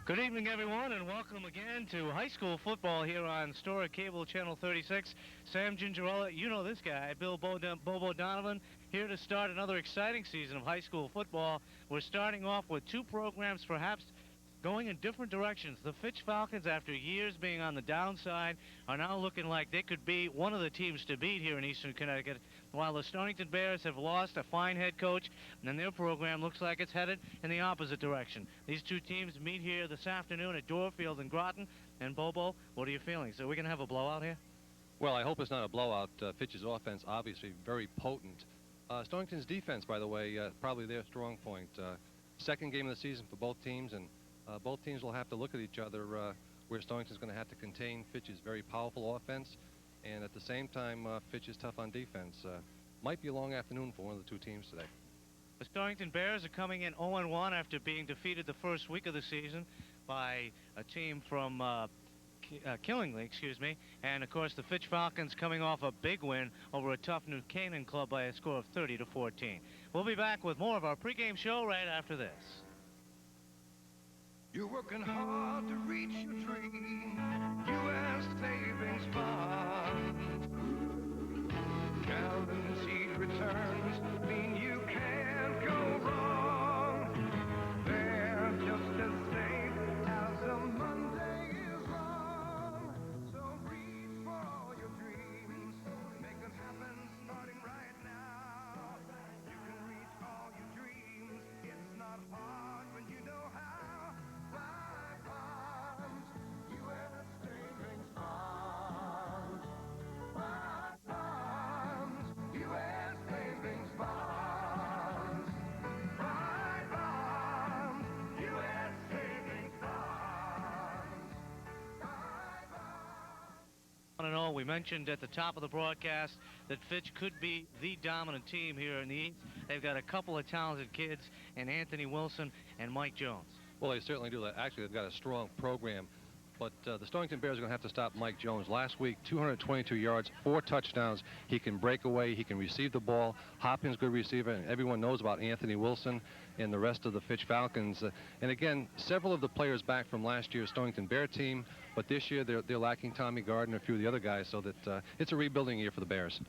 Good evening, everyone, and welcome again to high school football here on Stora Cable Channel 36. Sam Gingerella, you know this guy, Bobo Donovan, here to start another exciting season of high school football. We're starting off with two programs perhaps going in different directions. The Fitch Falcons, after years being on the downside, are now looking like they could be one of the teams to beat here in Eastern Connecticut, while the Stonington Bears have lost a fine head coach, and their program looks like it's headed in the opposite direction. These two teams meet here this afternoon at Dorr in Groton. And Bobo, what are your feelings? Are we going to have a blowout here? Well, I hope it's not a blowout. Fitch's offense, obviously, very potent. Stonington's defense, by the way, probably their strong point. Second game of the season for both teams, and both teams will have to look at each other where Stonington's going to have to contain Fitch's very powerful offense, and at the same time, Fitch is tough on defense. Might be a long afternoon for one of the two teams today. The Stonington Bears are coming in 0-1 after being defeated the first week of the season by a team from Killingly, and of course the Fitch Falcons coming off a big win over a tough New Canaan club by a score of 30-14. We'll be back with more of our pregame show right after this. You're working hard to reach your dream. U.S. Savings Bond. Guaranteed returns mean you can't go wrong. They're just as safe as a Monday is long. So reach for all your dreams. Make them happen starting right now. You can reach all your dreams. It's not hard when you know how. We mentioned at the top of the broadcast that Fitch could be the dominant team here in the East. They've got a couple of talented kids in Anthony Wilson and Mike Jones. Well, they certainly do. Actually, they've got a strong program. But the Stonington Bears are going to have to stop Mike Jones. Last week, 222 yards, 4 touchdowns. He can break away. He can receive the ball. Hopkins, good receiver. And everyone knows about Anthony Wilson and the rest of the Fitch Falcons. And again, several of the players back from last year's Stonington Bear team. But this year, they're lacking Tommy Gardner and a few of the other guys. So that it's a rebuilding year for the Bears.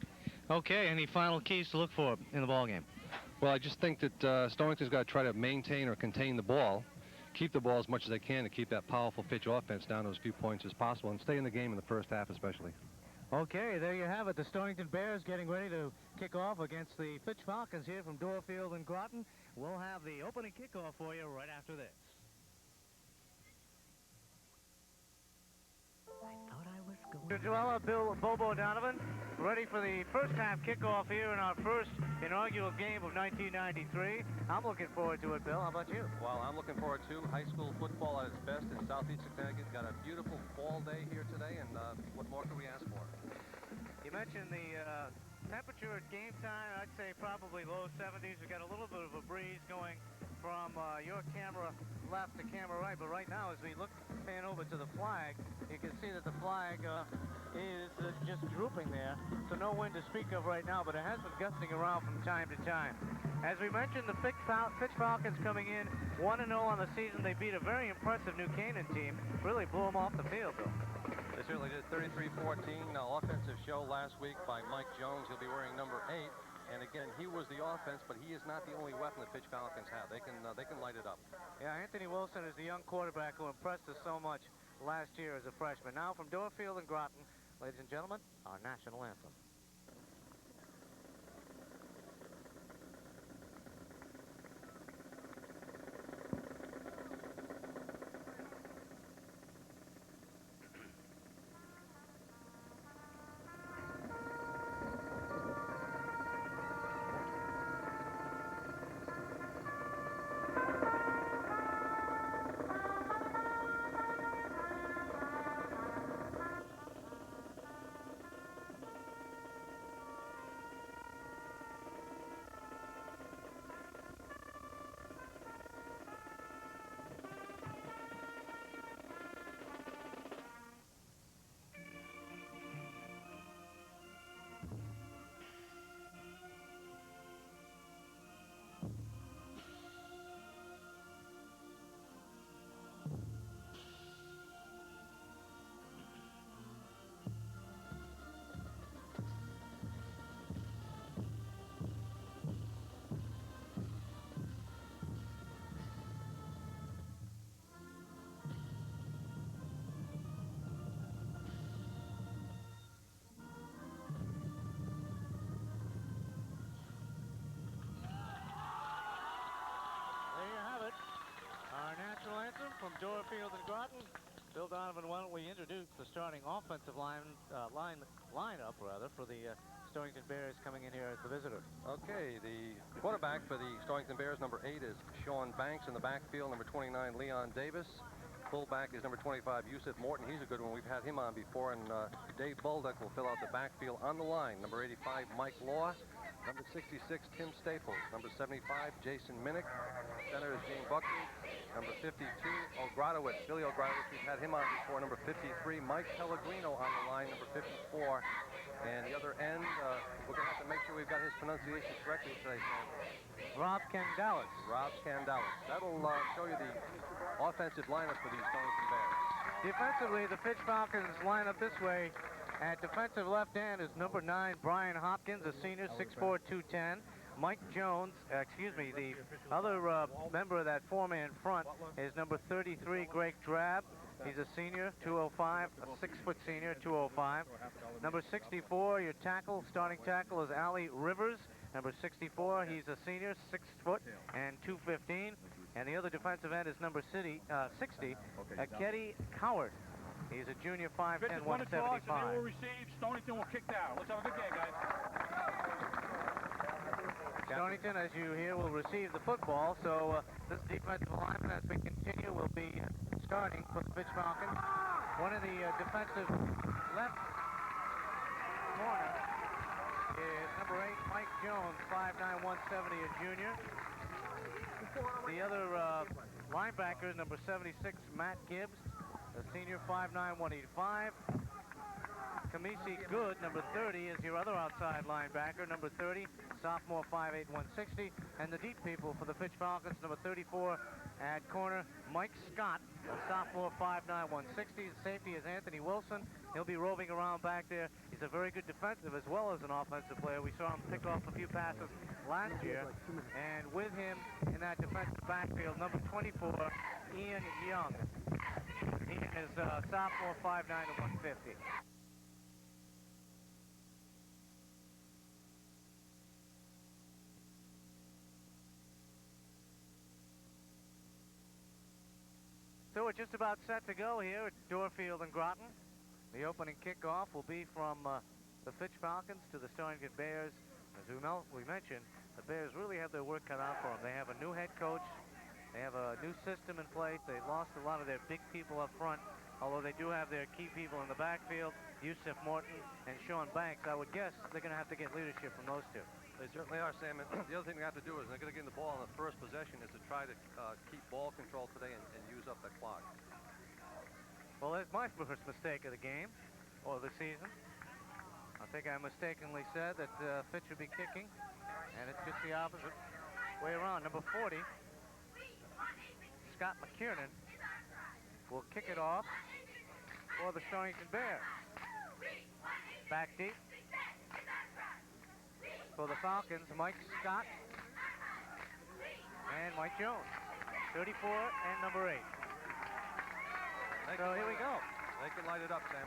Okay, any final keys to look for in the ballgame? Well, I just think that Stonington's got to try to maintain or contain the ball. Keep the ball as much as they can to keep that powerful Fitch offense down to as few points as possible and stay in the game in the first half especially. Okay, there you have it. The Stonington Bears getting ready to kick off against the Fitch Falcons here from Dorr in Groton. We'll have the opening kickoff for you right after this. Joella, Bobo Donovan, ready for the first half kickoff here in our first inaugural game of 1993. I'm looking forward to it, Bill. How about you? Well, I'm looking forward to high school football at its best in southeastern Connecticut. Got a beautiful fall day here today, and what more could we ask for? You mentioned the temperature at game time. I'd say probably low 70s. We got a little bit of a breeze going from your camera left to camera right, but right now as we pan over to the flag, you can see that the flag is just drooping there, so no wind to speak of right now, but it has been gusting around from time to time. As we mentioned, the Fitch Falcons coming in 1-0 on the season. They beat a very impressive New Canaan team, really blew them off the field, Bill. They certainly did. 33-14. Now, offensive show last week by Mike Jones. He'll be wearing number 8. And again, he was the offense, but he is not the only weapon the Fitch Falcons have. They can light it up. Yeah, Anthony Wilson is the young quarterback who impressed us so much last year as a freshman. Now from Dorr and Groton, ladies and gentlemen, our national anthem. Sciences from Dorr Field in Groton. Bill Donovan, why don't we introduce the starting offensive lineup for the Stonington Bears coming in here as the visitor. Okay, the quarterback for the Stonington Bears, number 8, is Sean Banks. In the backfield, number 29, Leon Davis. Fullback is number 25, Yusuf Morton. He's a good one. We've had him on before. And Dave Bolduck will fill out the backfield. On the line, number 85, Mike Law. Number 66, Tim Staples. Number 75, Jason Minnick. Center is Gene Buckley. Number 52, O'Gradowitz, Billy O'Gradowitz. We've had him on before. Number 53, Mike Pellegrino on the line. Number 54. And the other end, we're going to have to make sure we've got his pronunciation correctly today, Sam. Rob Candalis. Rob Candalis. That'll show you the offensive lineup for the Stonington Bears. Defensively, the Fitch Falcons line up this way. At defensive left end is number 9, Brian Hopkins, a senior, 6'4", 210. Mike Jones, the other member of that four-man front is number 33, G.Drab. He's a senior, 205, a 6-foot senior, 205. Number 64, your tackle, starting tackle, is Ali Rivers. Number 64, he's a senior, 6 foot and 215. And the other defensive end is number 60, Ketty Coward. He's a junior, 5'10", 175. They will receive. Stonington will kick down. Let's have a good game, guys. Stonington, as you hear, will receive the football. So this defensive lineman, as we continue, will be starting for the Fitch Falcons. One of the defensive left corner is number 8, Mike Jones, 5'9", 170, a junior. The other linebacker is number 76, Matt Gibbs, a senior, 5'9", 185. Kamisi Good, number 30, is your other outside linebacker. Number 30, sophomore, 5'8", 160. And the deep people for the Fitch Falcons, number 34 at corner, Mike Scott, a sophomore, 5'9", 160. The safety is Anthony Wilson. He'll be roving around back there. He's a very good defensive as well as an offensive player. We saw him pick off a few passes last year. And with him in that defensive backfield, number 24, Ian Young. Ian is sophomore, 5'9", 150. So we're just about set to go here at Dorr Field in Groton. The opening kickoff will be from the Fitch Falcons to the Stonington Bears. As we mentioned, the Bears really have their work cut out for them. They have a new head coach. They have a new system in place. They lost a lot of their big people up front, although they do have their key people in the backfield, Yusuf Morton and Sean Banks. I would guess they're going to have to get leadership from those two. They certainly are, Sam. And the other thing they have to do is they're going to get the ball on the first possession is to try to keep ball control today and use up the clock. Well, there's my first mistake of the game, or the season. I think I mistakenly said that Fitch would be kicking, and it's just the opposite way around. Number 40, Scott McKiernan, will kick it off for the Stonington Bears. Back deep for the Falcons, Mike Scott and Mike Jones, 34 and number 8. So here we go. They can light it up, Sam.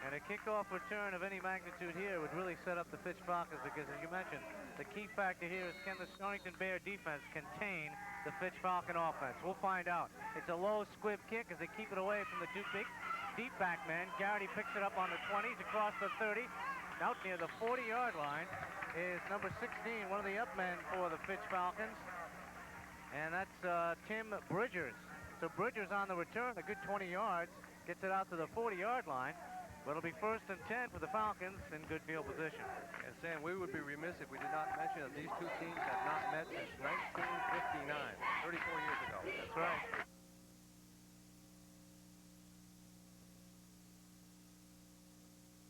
And a kickoff return of any magnitude here would really set up the Fitch Falcons because, as you mentioned, the key factor here is can the Stonington Bear defense contain the Fitch Falcon offense? We'll find out. It's a low squib kick as they keep it away from the two big deep back men. Garrity picks it up on the 20s across the 30. Out near the 40-yard line is number 16, one of the up men for the Fitch Falcons. And that's Tim Bridgers. So Bridgers on the return, a good 20 yards, gets it out to the 40-yard line. But it'll be 1st and 10 for the Falcons in good field position. And Sam, we would be remiss if we did not mention that these two teams have not met since 1959, 34 years ago. That's right.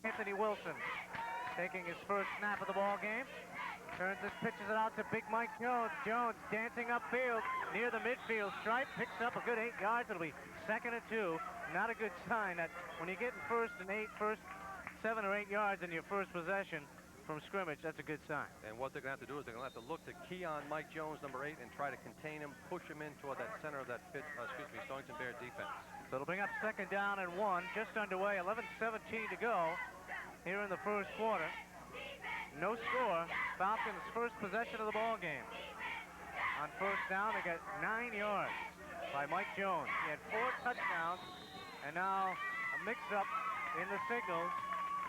Anthony Wilson taking his first snap of the ball game. Turns his pitches it out to Big Mike Jones. Jones dancing upfield near the midfield stripe. Picks up a good 8 yards. It'll be 2nd and 2. Not a good sign that when you get in first 7 or 8 yards in your first possession from scrimmage, that's a good sign. And what they're going to have to do is they're going to have to look to key on Mike Jones, number 8, and try to contain him, push him in toward that center of that Stonington Bear defense. So it'll bring up 2nd down and 1, just underway, 11:17 to go here in the first quarter. No score. Falcons' first possession of the ball game. On first down, they got 9 yards by Mike Jones. He had 4 touchdowns, and now a mix-up in the signals,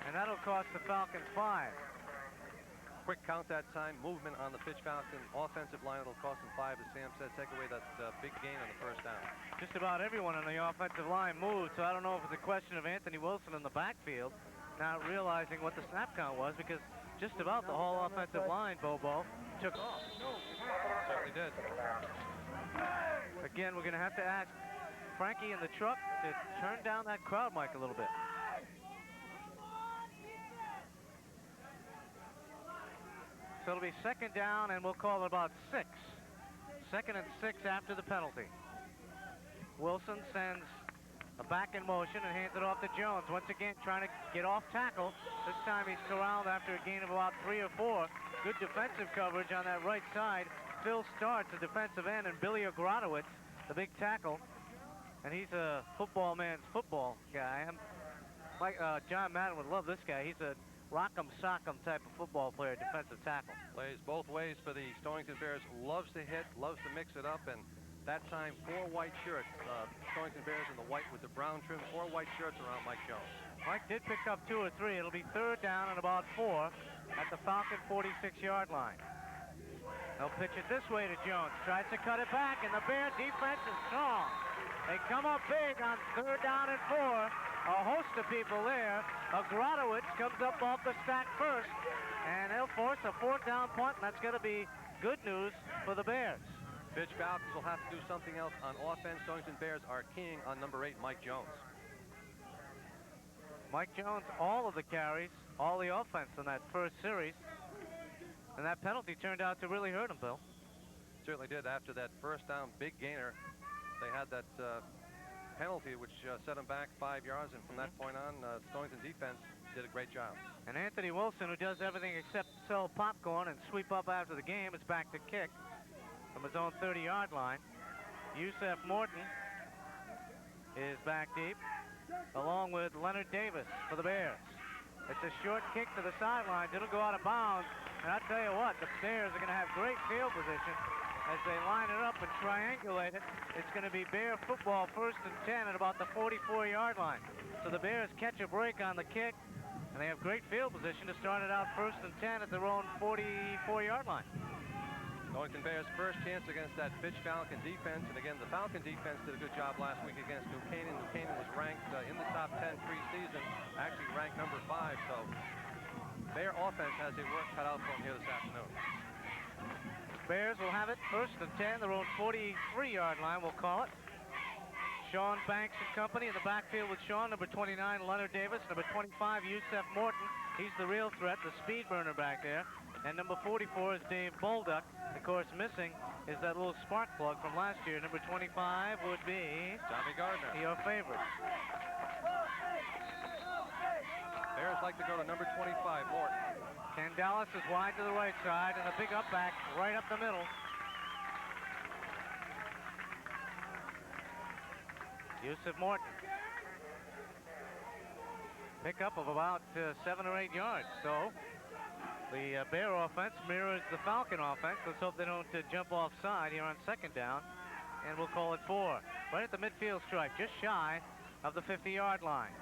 and that'll cost the Falcons 5. Quick count that time. Movement on the Fitch Falcon offensive line. It'll cost them 5, as Sam said. Take away that big gain on the first down. Just about everyone on the offensive line moved, so I don't know if it's a question of Anthony Wilson in the backfield not realizing what the snap count was, because just about the whole offensive line, Bobo, took off. Certainly did. Again, we're going to have to ask Frankie in the truck to turn down that crowd mic a little bit. So it'll be second down, and we'll call it about 6. Second and 6 after the penalty. Wilson sends a back in motion and hands it off to Jones. Once again, trying to get off tackle. This time he's corralled after a gain of about 3 or 4. Good defensive coverage on that right side. Phil Starts, the defensive end, and Billy Ogrodowitz, the big tackle. And he's a football man's football guy. John Madden would love this guy. He's a rock'em sock'em type of football player, defensive tackle. Plays both ways for the Stonington Bears. Loves to hit, loves to mix it up, and that time 4 white shirts. Stonington Bears in the white with the brown trim. 4 white shirts around Mike Jones. Mike did pick up 2 or 3. It'll be third down and about 4 at the Falcon 46-yard line. They'll pitch it this way to Jones. Tries to cut it back, and the Bear defense is strong. They come up big on third down and 4. A host of people there. Ogrodowitz comes up off the stack first, and they'll force a 4th down punt, and that's going to be good news for the Bears. Fitch Falcons will have to do something else on offense. Stonington Bears are keying on number 8, Mike Jones. Mike Jones, all of the carries, all the offense in that first series. And that penalty turned out to really hurt him, Bill. Certainly did. After that first down big gainer, they had that penalty which set them back 5 yards, and from that point on, Stonington defense did a great job. And Anthony Wilson, who does everything except sell popcorn and sweep up after the game, is back to kick from his own 30-yard line. Yusef Morton is back deep, along with Leonard Davis for the Bears. It's a short kick to the sidelines. It'll go out of bounds. And I'll tell you what, the Bears are going to have great field position as they line it up and triangulate it. It's going to be Bear football, 1st and 10 at about the 44-yard line. So the Bears catch a break on the kick, and they have great field position to start it out 1st and 10 at their own 44-yard line. Stonington Bears' first chance against that Fitch Falcon defense. And again, the Falcon defense did a good job last week against New Canaan. New Canaan was ranked in the top 10 preseason, actually ranked number 5. So their offense has their work cut out for them here this afternoon. Bears will have it 1st and 10, their own 43-yard line, we'll call it. Sean Banks and company in the backfield with Sean, number 29, Leonard Davis, number 25, Yusef Morton. He's the real threat, the speed burner back there. And number 44 is Dave Bolduck. Of course, missing is that little spark plug from last year. Number 25 would be Johnny Gardner, your favorite. Bears like to go to number 25, Morton. Ken Dallas is wide to the right side, and a big up back right up the middle. Yusef Morton. Pickup of about 7 or 8 yards. So the Bear offense mirrors the Falcon offense. Let's hope they don't jump offside here on 2nd down. And we'll call it 4. Right at the midfield stripe, just shy of the 50-yard line.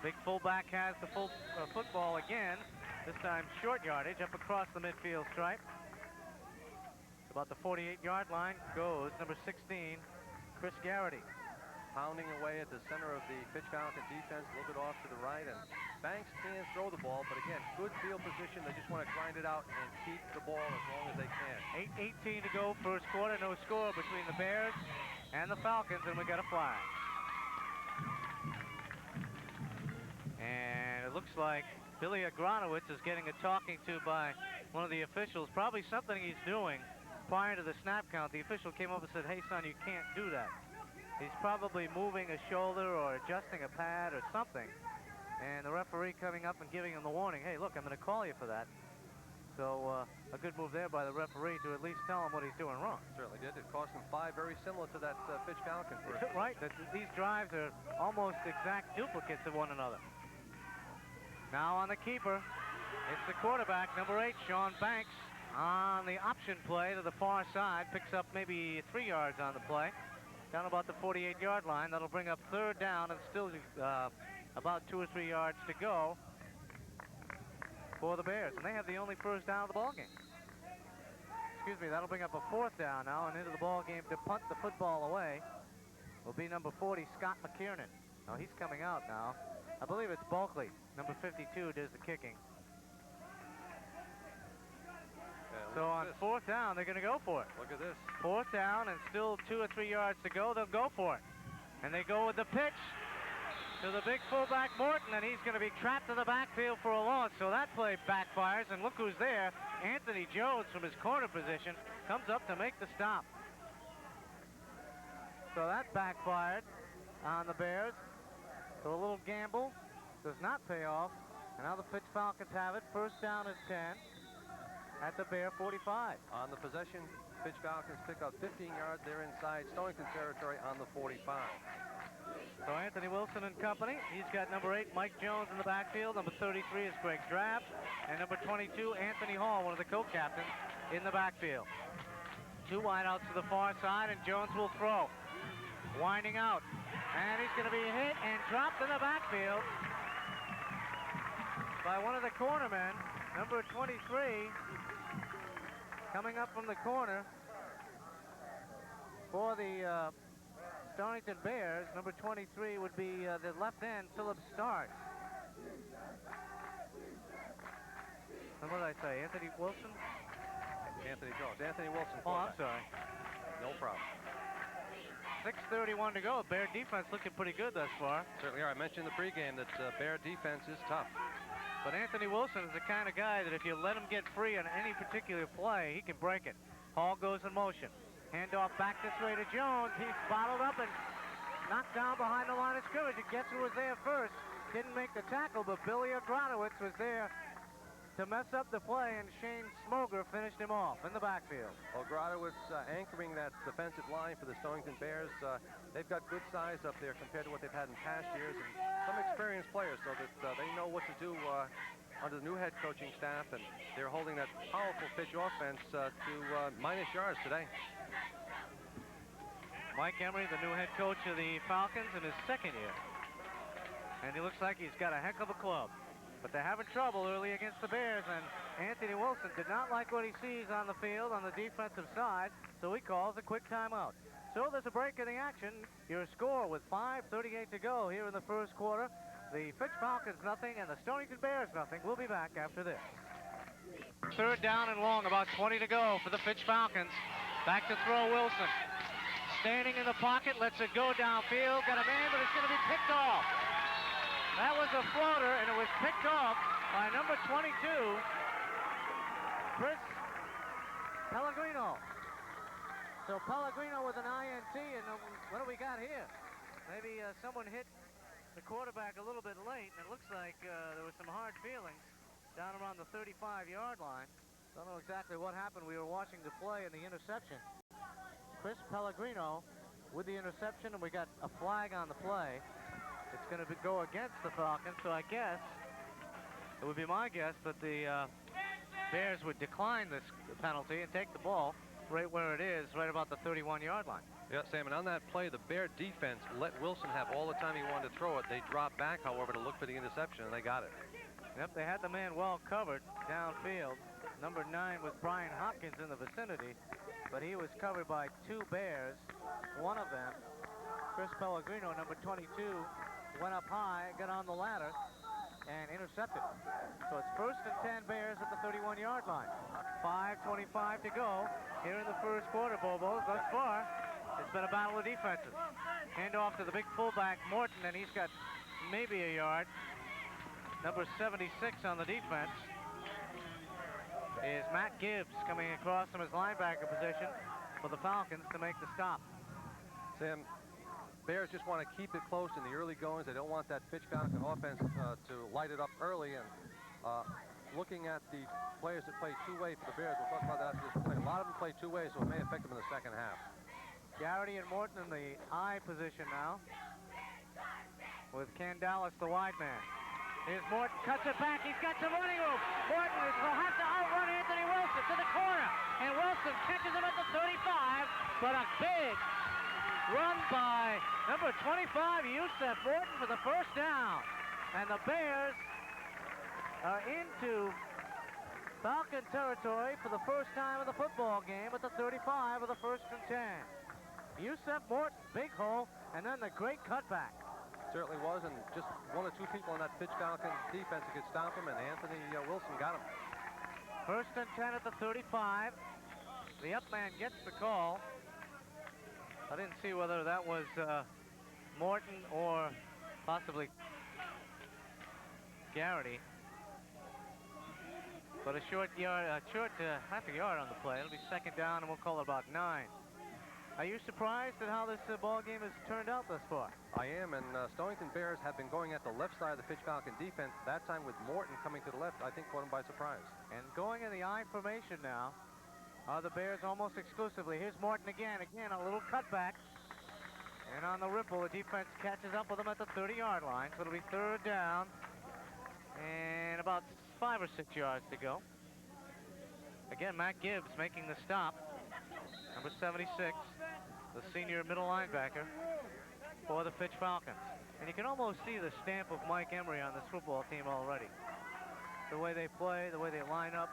Big fullback has the football again. This time short yardage up across the midfield stripe. About the 48-yard line goes number 16, Chris Garrity. Pounding away at the center of the Fitch Falcon defense, a little bit off to the right, and Banks can throw the ball, but again, good field position. They just want to grind it out and keep the ball as long as they can. 8:18 to go, first quarter, no score between the Bears and the Falcons, and we got a flag. And it looks like Billy Ogrodowitz is getting a talking to by one of the officials, probably something he's doing prior to the snap count. The official came up and said, "Hey son, you can't do that." He's probably moving a shoulder or adjusting a pad or something. And the referee coming up and giving him the warning, "Hey, look, I'm going to call you for that." So a good move there by the referee to at least tell him what he's doing wrong. Certainly did. It cost him 5, very similar to that Fitch Falcon. Right. These drives are almost exact duplicates of one another. Now on the keeper, It's the quarterback, number 8, Sean Banks, on the option play to the far side. Picks up maybe 3 yards on the play. Down about the 48-yard line. That'll bring up 3rd down and still about 2 or 3 yards to go for the Bears. And they have the only first down of the ballgame. Excuse me, that'll bring up a 4th down now and into the ballgame to punt the football away will be number 40, Scott McKiernan. Now he's coming out now. I believe it's Bulkley, number 52, does the kicking. So on 4th down, they're going to go for it. Look at this. 4th down and still 2 or 3 yards to go. They'll go for it. And they go with the pitch to the big fullback, Morton, and he's going to be trapped in the backfield for a loss. So that play backfires, and look who's there. Anthony Jones from his corner position comes up to make the stop. So that backfired on the Bears. So a little gamble does not pay off. And now the Fitch Falcons have it. First down is 10 at the Bear 45. On the possession, Fitch Falcons pick up 15 yards. They're inside Stonington territory on the 45. So Anthony Wilson and company. He's got number 8, Mike Jones in the backfield. Number 33 is G.Drab. And number 22, Anthony Hall, one of the co-captains, in the backfield. 2 wideouts to the far side, and Jones will throw. Winding out. And he's going to be hit and dropped in the backfield by one of the cornermen. Number 23, coming up from the corner for the Stonington Bears. Number 23 would be the left end, Philip Starks. And what did I say? Anthony Wilson? Anthony Jones. Anthony Wilson. Oh, I'm sorry. No problem. 6:31 to go. Bear defense looking pretty good thus far. Certainly are. I mentioned in the pregame that Bear defense is tough. But Anthony Wilson is the kind of guy that if you let him get free on any particular play, he can break it. Hall goes in motion. Handoff back this way to Jones. He's bottled up and knocked down behind the line of scrimmage. And guess who was there first? Didn't make the tackle, but Billy Ogrodowicz was there to mess up the play, and Shane Smoger finished him off in the backfield. Ogrodowicz anchoring that defensive line for the Stonington Bears. They've got good size up there compared to what they've had in past years, and some experienced players, so that they know what to do under the new head coaching staff, and they're holding that powerful pitch offense to minus yards today. Mike Emery, the new head coach of the Falcons in his 2nd year. And he looks like he's got a heck of a club. But they're having trouble early against the Bears, and Anthony Wilson did not like what he sees on the field on the defensive side, so he calls a quick timeout. So there's a break in the action. Your score with 5:38 to go here in the first quarter. The Fitch Falcons nothing and the Stonington Bears nothing. We'll be back after this. 3rd down and long, about 20 to go for the Fitch Falcons. Back to throw Wilson. Standing in the pocket, lets it go downfield. Got a man, but it's going to be picked off. That was a floater, and it was picked off by number 22, Chris Pellegrino. So Pellegrino with an INT, and what do we got here? Maybe someone hit the quarterback a little bit late, and it looks like there was some hard feelings down around the 35-yard line. Don't know exactly what happened. We were watching the play and the interception. Chris Pellegrino with the interception, and we got a flag on the play. It's going to go against the Falcons, so I guess, it would be my guess that the Bears would decline this penalty and take the ball right where it is, right about the 31-yard line. Yeah, Sam, and on that play, the Bear defense let Wilson have all the time he wanted to throw it. They dropped back, however, to look for the interception, and they got it. Yep, they had the man well covered downfield. Number 9 was Brian Hopkins in the vicinity, but he was covered by 2 Bears. One of them, Chris Pellegrino, number 22, went up high, got on the ladder, and intercepted. So it's 1st and 10 Bears at the 31-yard line. 5:25 to go here in the first quarter, Bobo. Thus far, it's been a battle of defenses. Hand off to the big fullback, Morton, and he's got maybe a yard. Number 76 on the defense is Matt Gibbs coming across from his linebacker position for the Falcons to make the stop. Sam, Bears just want to keep it close in the early goings. They don't want that Fitch Falcon offense to light it up early. And looking at the players that play two-way for the Bears, we'll talk about that after this play. A lot of them play two ways, so it may affect them in the second half. Garrity and Morton in the I position now, with Candalis the wide man. Here's Morton, cuts it back. He's got some running room. Morton will have to outrun Anthony Wilson to the corner. And Wilson catches him at the 35, but a big run by number 25, Yusef Morton, for the first down. And the Bears are into Falcon territory for the first time of the football game at the 35 of the 1st and 10. Yusef Morton, big hole, and then the great cutback. Certainly was, and just one or two people on that Fitch Falcons defense that could stop him, and Anthony Wilson got him. 1st and 10 at the 35. The up man gets the call. I didn't see whether that was Morton or possibly Garrity. But a short half a yard on the play. It'll be 2nd down, and we'll call it about 9. Are you surprised at how this ball game has turned out thus far? I am, and Stonington Bears have been going at the left side of the Fitch Falcon defense. That time with Morton coming to the left, I think caught him by surprise. And going in the I formation now are the Bears almost exclusively. Here's Morton again. Again, a little cutback. And on the ripple, the defense catches up with him at the 30-yard line. So it'll be 3rd down and about 5 or 6 yards to go. Again, Matt Gibbs making the stop. Number 76, the senior middle linebacker for the Fitch Falcons. And you can almost see the stamp of Mike Emery on this football team already. The way they play, the way they line up.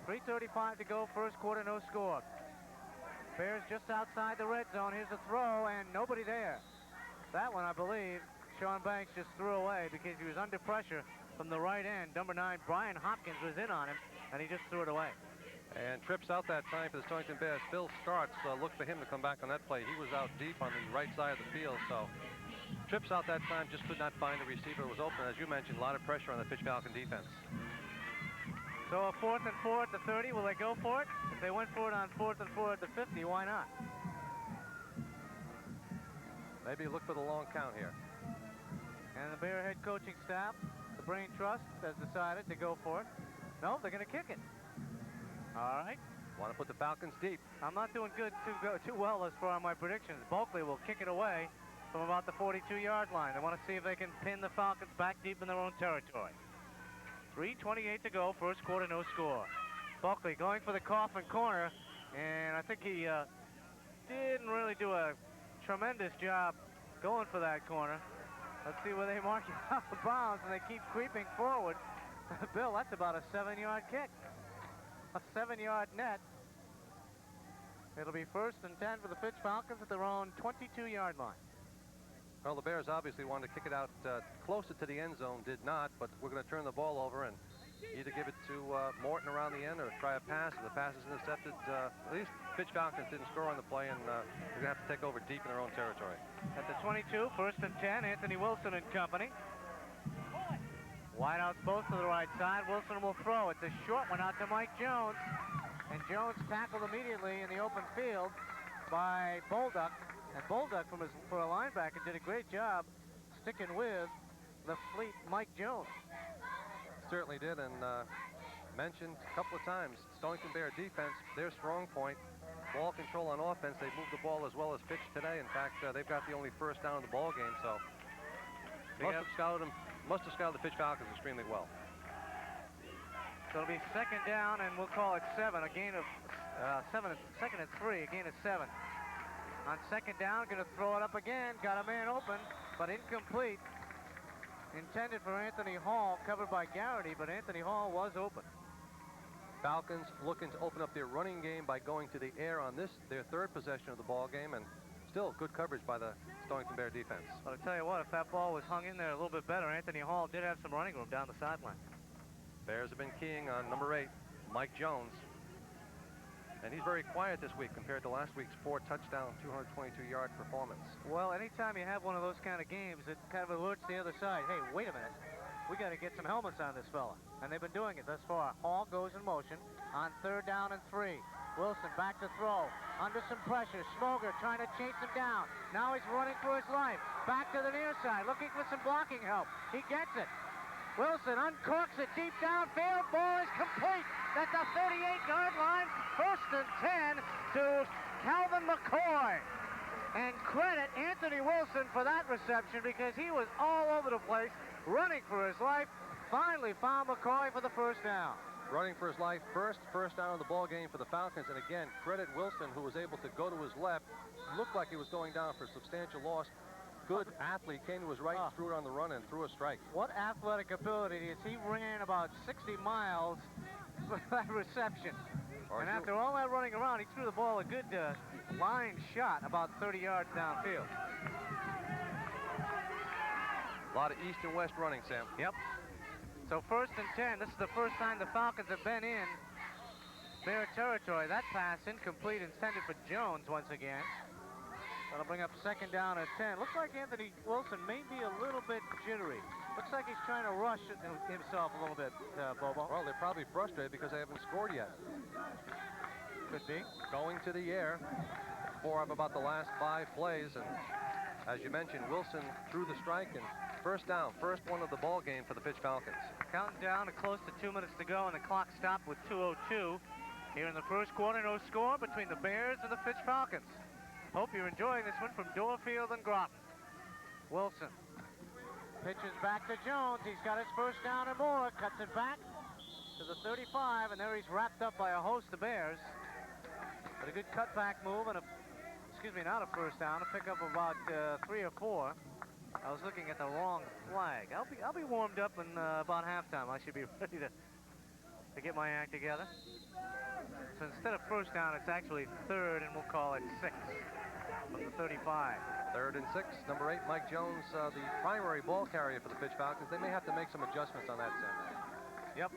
3:35 to go, 1st quarter, no score. Bears just outside the red zone. Here's a throw, and nobody there. That one, I believe, Sean Banks just threw away because he was under pressure from the right end. Number 9, Brian Hopkins, was in on him, and he just threw it away. And trips out that time for the Stonington Bears. Phil Starks looked for him to come back on that play. He was out deep on the right side of the field, so trips out that time, just could not find the receiver. It was open, as you mentioned, a lot of pressure on the Fitch Falcon defense. So a 4th and 4 at the 30. Will they go for it? If they went for it on 4th and 4 at the 50, why not? Maybe look for the long count here. And the Bear head coaching staff, the Brain Trust, has decided to go for it. No, they're going to kick it. All right. Want to put the Falcons deep. I'm not doing too well as far as my predictions. Bulkley will kick it away from about the 42-yard line. They want to see if they can pin the Falcons back deep in their own territory. 3:28 to go, 1st quarter, no score. Bulkley going for the coffin corner, and I think he didn't really do a tremendous job going for that corner. Let's see where they mark it out of bounds, and they keep creeping forward. Bill, that's about a 7-yard kick. A 7-yard net. It'll be 1st and 10 for the Fitch Falcons at their own 22-yard line. Well, the Bears obviously wanted to kick it out closer to the end zone, did not, but we're going to turn the ball over and either give it to Morton around the end or try a pass. If the pass is intercepted, at least Fitch Falcons didn't score on the play, and they're going to have to take over deep in their own territory. At the 22, 1st and 10, Anthony Wilson and company. Wideouts both to the right side. Wilson will throw. It's a short one out to Mike Jones. And Jones tackled immediately in the open field by Bolduck. And Bolduck, for a linebacker, did a great job sticking with the fleet Mike Jones. Certainly did, and mentioned a couple of times, Stonington Bear defense, their strong point. Ball control on offense. They moved the ball as well as Fitch today. In fact, they've got the only 1st down of the ball game, so must have scouted the Fitch Falcons extremely well. So it'll be 2nd down, and we'll call it 7. A gain of 2nd and 3, a gain of 7. On 2nd down, going to throw it up again. Got a man open, but incomplete. Intended for Anthony Hall, covered by Garrity, but Anthony Hall was open. Falcons looking to open up their running game by going to the air on their 3rd possession of the ball game, and still good coverage by the Stonington Bear defense. But I tell you what, if that ball was hung in there a little bit better, Anthony Hall did have some running room down the sideline. Bears have been keying on number 8, Mike Jones. And he's very quiet this week compared to last week's 4-touchdown, 222-yard performance. Well, anytime you have one of those kind of games, it kind of alerts the other side. Hey, wait a minute. We got to get some helmets on this fella. And they've been doing it thus far. Hall goes in motion on 3rd down and 3. Wilson back to throw. Under some pressure. Smoger trying to chase him down. Now he's running for his life. Back to the near side, looking for some blocking help. He gets it. Wilson uncorks it deep downfield. Ball is complete at the 38-yard line. 1st and 10 to Calvin McCoy. And credit Anthony Wilson for that reception because he was all over the place, running for his life, finally found McCoy for the first down. Running for his life, first down of the ball game for the Falcons. And again, credit Wilson, who was able to go to his left. Looked like he was going down for a substantial loss. Good athlete, came to his right, threw it on the run, and threw a strike. What athletic ability is he? Ran about 60 miles for that reception. And after all that running around, he threw the ball a good line shot about 30 yards downfield. A lot of east and west running, Sam. Yep. So 1st and 10. This is the first time the Falcons have been in Bear territory. That pass incomplete, intended for Jones once again. That'll bring up 2nd down at 10. Looks like Anthony Wilson may be a little bit jittery. Looks like he's trying to rush himself a little bit, Bobo. Well, they're probably frustrated because they haven't scored yet. Could be. Going to the air. 4 of about the last 5 plays. And as you mentioned, Wilson threw the strike, and first down, first one of the ball game for the Fitch Falcons. Counting down to close to 2 minutes to go, and the clock stopped with 2:02. Here in the first quarter, no score between the Bears and the Fitch Falcons. Hope you're enjoying this one from Dorr and Groton. Wilson pitches back to Jones. He's got his first down and more. Cuts it back to the 35, and there he's wrapped up by a host of Bears. But a good cutback move and not a first down, a pickup of about 3 or 4. I was looking at the wrong flag. I'll be warmed up in about halftime. I should be ready to get my act together. So instead of first down, it's actually 3rd, and we'll call it 6 from the 35. 3rd and 6. Number 8, Mike Jones, the primary ball carrier for the Fitch Falcons. They may have to make some adjustments on that, Sam. Yep.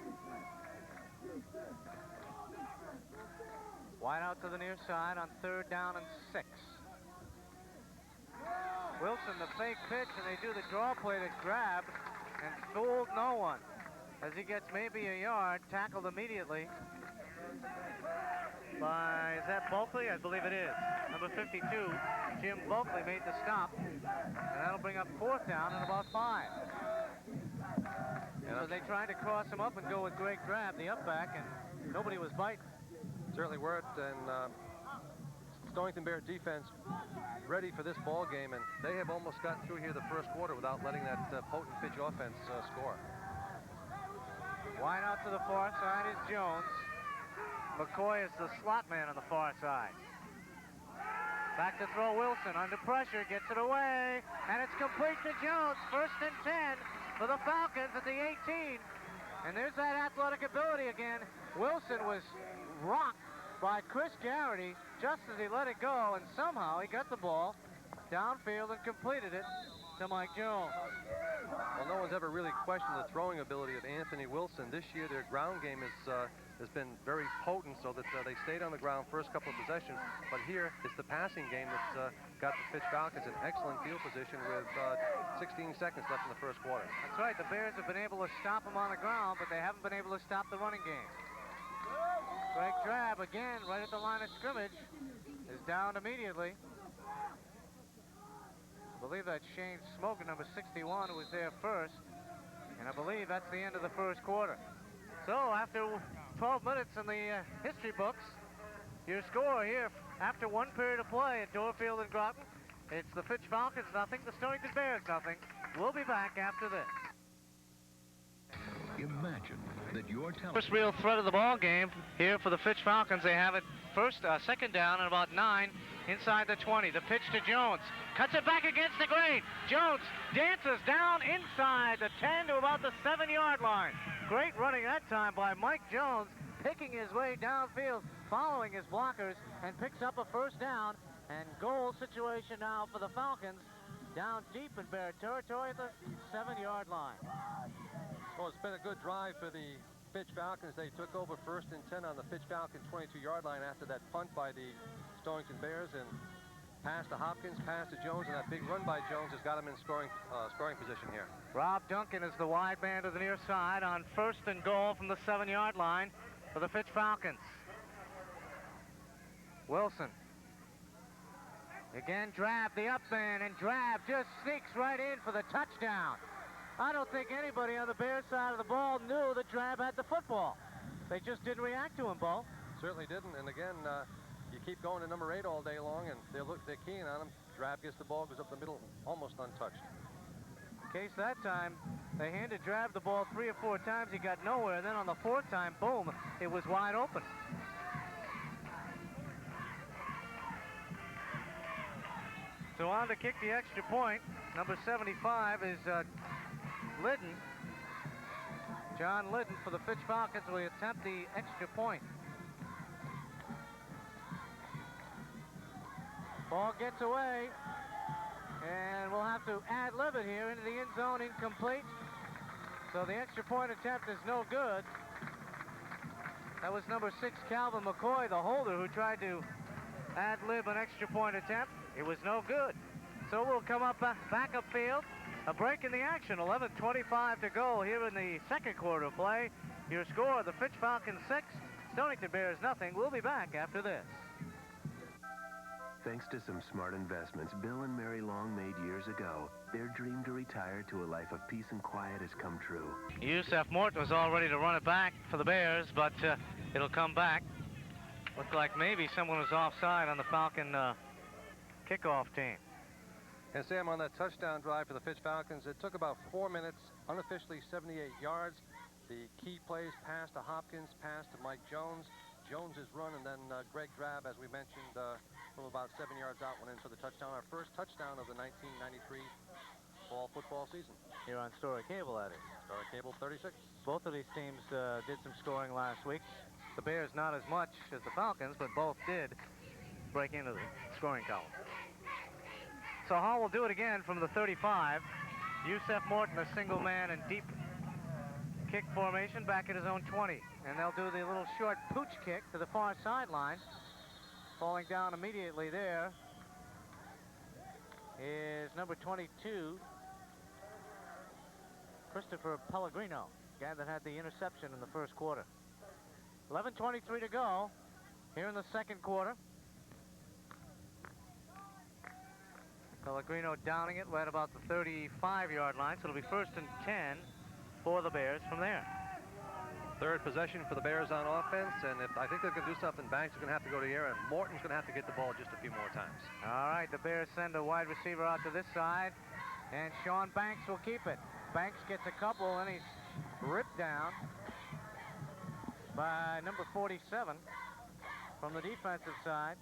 Wide out to the near side on 3rd down and 6. Wilson, the fake pitch, and they do the draw play to Drab, and fooled no one. As he gets maybe a yard, tackled immediately by, is that Bulkley? I believe it is. Number 52, Jim Bulkley made the stop, and that'll bring up 4th down and about 5. So they tried to cross him up and go with Greg Drab, the upback, and nobody was biting. Certainly weren't, and Stonington Bear defense ready for this ball game, and they have almost gotten through here the first quarter without letting that potent Fitch offense score. Wide out to the far side is Jones. McCoy is the slot man on the far side. Back to throw Wilson, under pressure, gets it away, and it's complete to Jones. 1st and 10 for the Falcons at the 18. And there's that athletic ability again. Wilson was rocked by Chris Garrity just as he let it go, and somehow he got the ball downfield and completed it to Mike Jones. Well, no one's ever really questioned the throwing ability of Anthony Wilson. This year, their ground game has been very potent, so that they stayed on the ground first couple of possessions. But here, it's the passing game that's got the Fitch Falcons in excellent field position with 16 seconds left in the first quarter. That's right. The Bears have been able to stop them on the ground, but they haven't been able to stop the running game. Greg Drab, again, right at the line of scrimmage, is down immediately. I believe that's Shane Smoker, number 61, who was there first. And I believe that's the end of the first quarter. So after 12 minutes in the history books, your score here after 1 period of play at Dorr and Groton, it's the Fitch Falcons nothing, the Stonington Bears nothing. We'll be back after this. Imagine that your talent. First real threat of the ball game here for the Fitch Falcons. They have it first, 2nd down and about 9 inside the 20. The pitch to Jones. Cuts it back against the grain. Jones dances down inside the 10 to about the 7-yard line. Great running that time by Mike Jones, picking his way downfield, following his blockers, and picks up a first down. And goal situation now for the Falcons, down deep in Bear territory at the 7-yard line. Well, it's been a good drive for the Fitch Falcons. They took over 1st and 10 on the Fitch Falcon 22-yard line after that punt by the Stonington Bears, and pass to Hopkins, pass to Jones, and that big run by Jones has got him in scoring position here. Rob Duncan is the wide man to the near side on 1st and goal from the 7-yard line for the Fitch Falcons. Wilson. Again, Drab the up man, and Drab just sneaks right in for the touchdown. I don't think anybody on the Bears side of the ball knew that Drab had the football. They just didn't react to him, Bo. Certainly didn't, and again, you keep going to number 8 all day long, and they're keen on him. Drab gets the ball, goes up the middle, almost untouched. Case that time, They handed Drab the ball 3 or 4 times. He got nowhere. And then on the 4th time, boom, it was wide open. So on to kick the extra point. Number 75 is Liddon. John Liddon for the Fitch Falcons will attempt the extra point. Ball gets away, and we'll have to ad-lib it here into the end zone, incomplete. So the extra point attempt is no good. That was number 6, Calvin McCoy, the holder, who tried to ad-lib an extra point attempt. It was no good. So we'll come up back upfield. A break in the action, 11:25 to go here in the second quarter of play. Your score, the Fitch Falcons 6, Stonington Bears nothing. We'll be back after this. Thanks to some smart investments Bill and Mary Long made years ago, their dream to retire to a life of peace and quiet has come true. Yusef Morton was all ready to run it back for the Bears, but it'll come back. Looked like maybe someone was offside on the Falcon kickoff team. And Sam, on that touchdown drive for the Fitch Falcons, it took about 4 minutes, unofficially 78 yards. The key plays, pass to Hopkins, pass to Mike Jones. Jones's run, and then G.Drab, as we mentioned, from about 7 yards out, went in for the touchdown. Our first touchdown of the 1993 fall football season. Here on Story Cable, that is. Story Cable 36. Both of these teams did some scoring last week. The Bears not as much as the Falcons, but both did break into the scoring column. So Hall will do it again from the 35. Yusef Morton, a single man and deep kick formation back at his own 20. And they'll do the little short pooch kick to the far sideline. Falling down immediately there is number 22, Christopher Pellegrino, guy that had the interception in the first quarter. 11:23 to go here in the second quarter. Pellegrino downing it right about the 35-yard line, so it'll be 1st and 10 for the Bears from there. Third possession for the Bears on offense, and if I think they're going to do something, Banks is going to have to go to the air, and Morton's going to have to get the ball just a few more times. All right, the Bears send a wide receiver out to this side, and Sean Banks will keep it. Banks gets a couple, and he's ripped down by number 47 from the defensive side.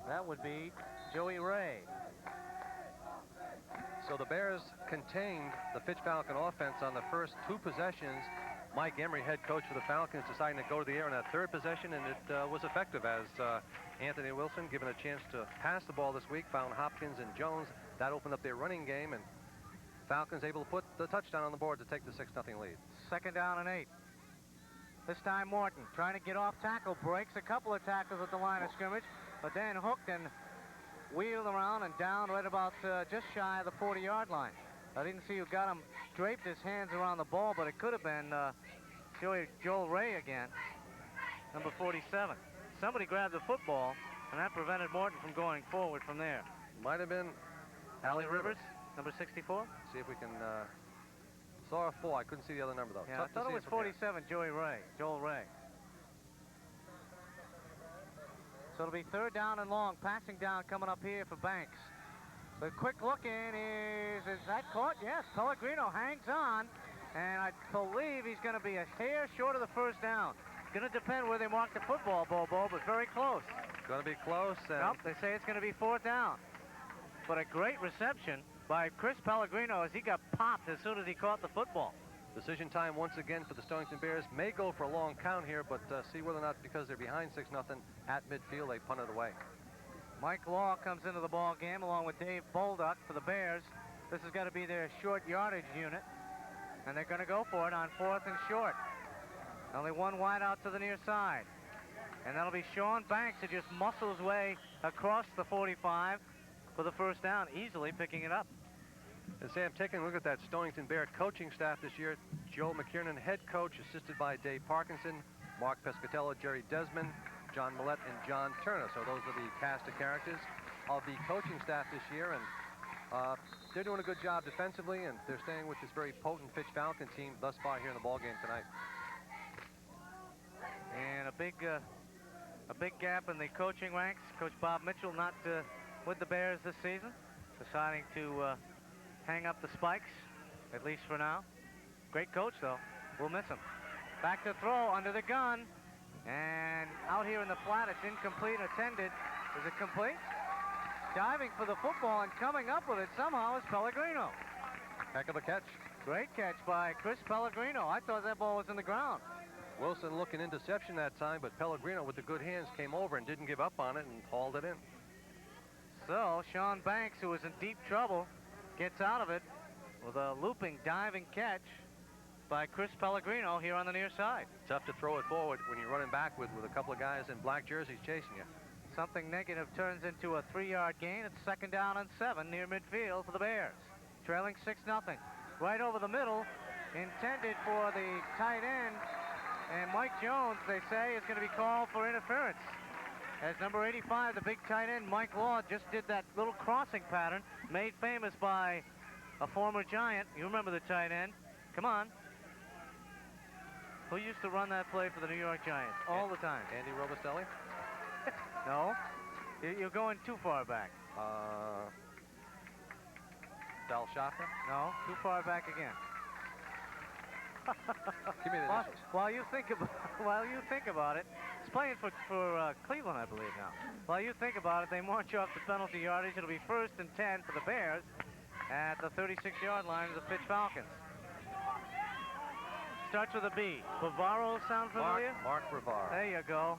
That would be Joey Ray. So the Bears contained the Fitch Falcon offense on the first 2 possessions. Mike Emery, head coach for the Falcons, deciding to go to the air in that 3rd possession, and it was effective as Anthony Wilson, given a chance to pass the ball this week, found Hopkins and Jones. That opened up their running game, and Falcons able to put the touchdown on the board to take the 6-0 lead. 2nd down and 8. This time Morton trying to get off tackle, breaks a couple of tackles at the line of scrimmage, but then hooked and wheeled around and down right about just shy of the 40-yard line. I didn't see who got him, draped his hands around the ball, but it could have been Joel Ray again, number 47. Somebody grabbed the football, and that prevented Morton from going forward from there. Might have been Allie Rivers, number 64. See if we can, saw a 4. I couldn't see the other number, though. Yeah, I thought it was 47, Joel Ray. So it'll be 3rd down and long. Passing down coming up here for Banks. The quick look in is that caught? Yes, Pellegrino hangs on. And I believe he's going to be a hair short of the 1st down. It's going to depend where they mark the football, Bobo, but very close. Going to be close. Nope, they say it's going to be 4th down. But a great reception by Chris Pellegrino as he got popped as soon as he caught the football. Decision time once again for the Stonington Bears. May go for a long count here, but see whether or not, because they're behind 6-0 at midfield, they punt it away. Mike Law comes into the ball game along with Dave Bolduck for the Bears. This has got to be their short yardage unit, and they're going to go for it on 4th and short. Only one wide out to the near side, and that'll be Sean Banks who just muscles way across the 45 for the 1st down, easily picking it up. And Sam, taking a look at that Stonington Bear coaching staff this year, Joe McKiernan, head coach, assisted by Dave Parkinson, Mark Pescatello, Jerry Desmond, John Millette, and John Turner. So those are the cast of characters of the coaching staff this year, and they're doing a good job defensively, and they're staying with this very potent Fitch Falcon team thus far here in the ballgame tonight. And a big gap in the coaching ranks. Coach Bob Mitchell not with the Bears this season. deciding to hang up the spikes, at least for now. Great coach, though. We'll miss him. Back to throw under the gun. And out here in the flat, it's incomplete, attended. Is it complete? Diving for the football and coming up with it somehow is Pellegrino. Heck of a catch. Great catch by Chris Pellegrino. I thought that ball was in the ground. Wilson looking interception that time, but Pellegrino with the good hands came over and didn't give up on it and hauled it in. So Sean Banks, who was in deep trouble, gets out of it with a looping, diving catch by Chris Pellegrino here on the near side. Tough to throw it forward when you're running back with a couple of guys in black jerseys chasing you. Something negative turns into a 3-yard gain. It's 2nd down and 7 near midfield for the Bears. Trailing 6-0. Right over the middle, intended for the tight end. And Mike Jones, they say, is going to be called for interference. As number 85, the big tight end, Mike Law, just did that little crossing pattern made famous by a former Giant. You remember the tight end. Come on. Who used to run that play for the New York Giants all the time? Andy Robustelli? No. You're going too far back. Dal Shaffer? No, too far back again. Give me the initials. While you think about it, it's playing for Cleveland, I believe now. While you think about it, they march off the penalty yardage. It'll be 1st and 10 for the Bears at the 36-yard line of the Fitch Falcons. Starts with a B. Bavaro sound familiar? Mark Bavaro. There you go.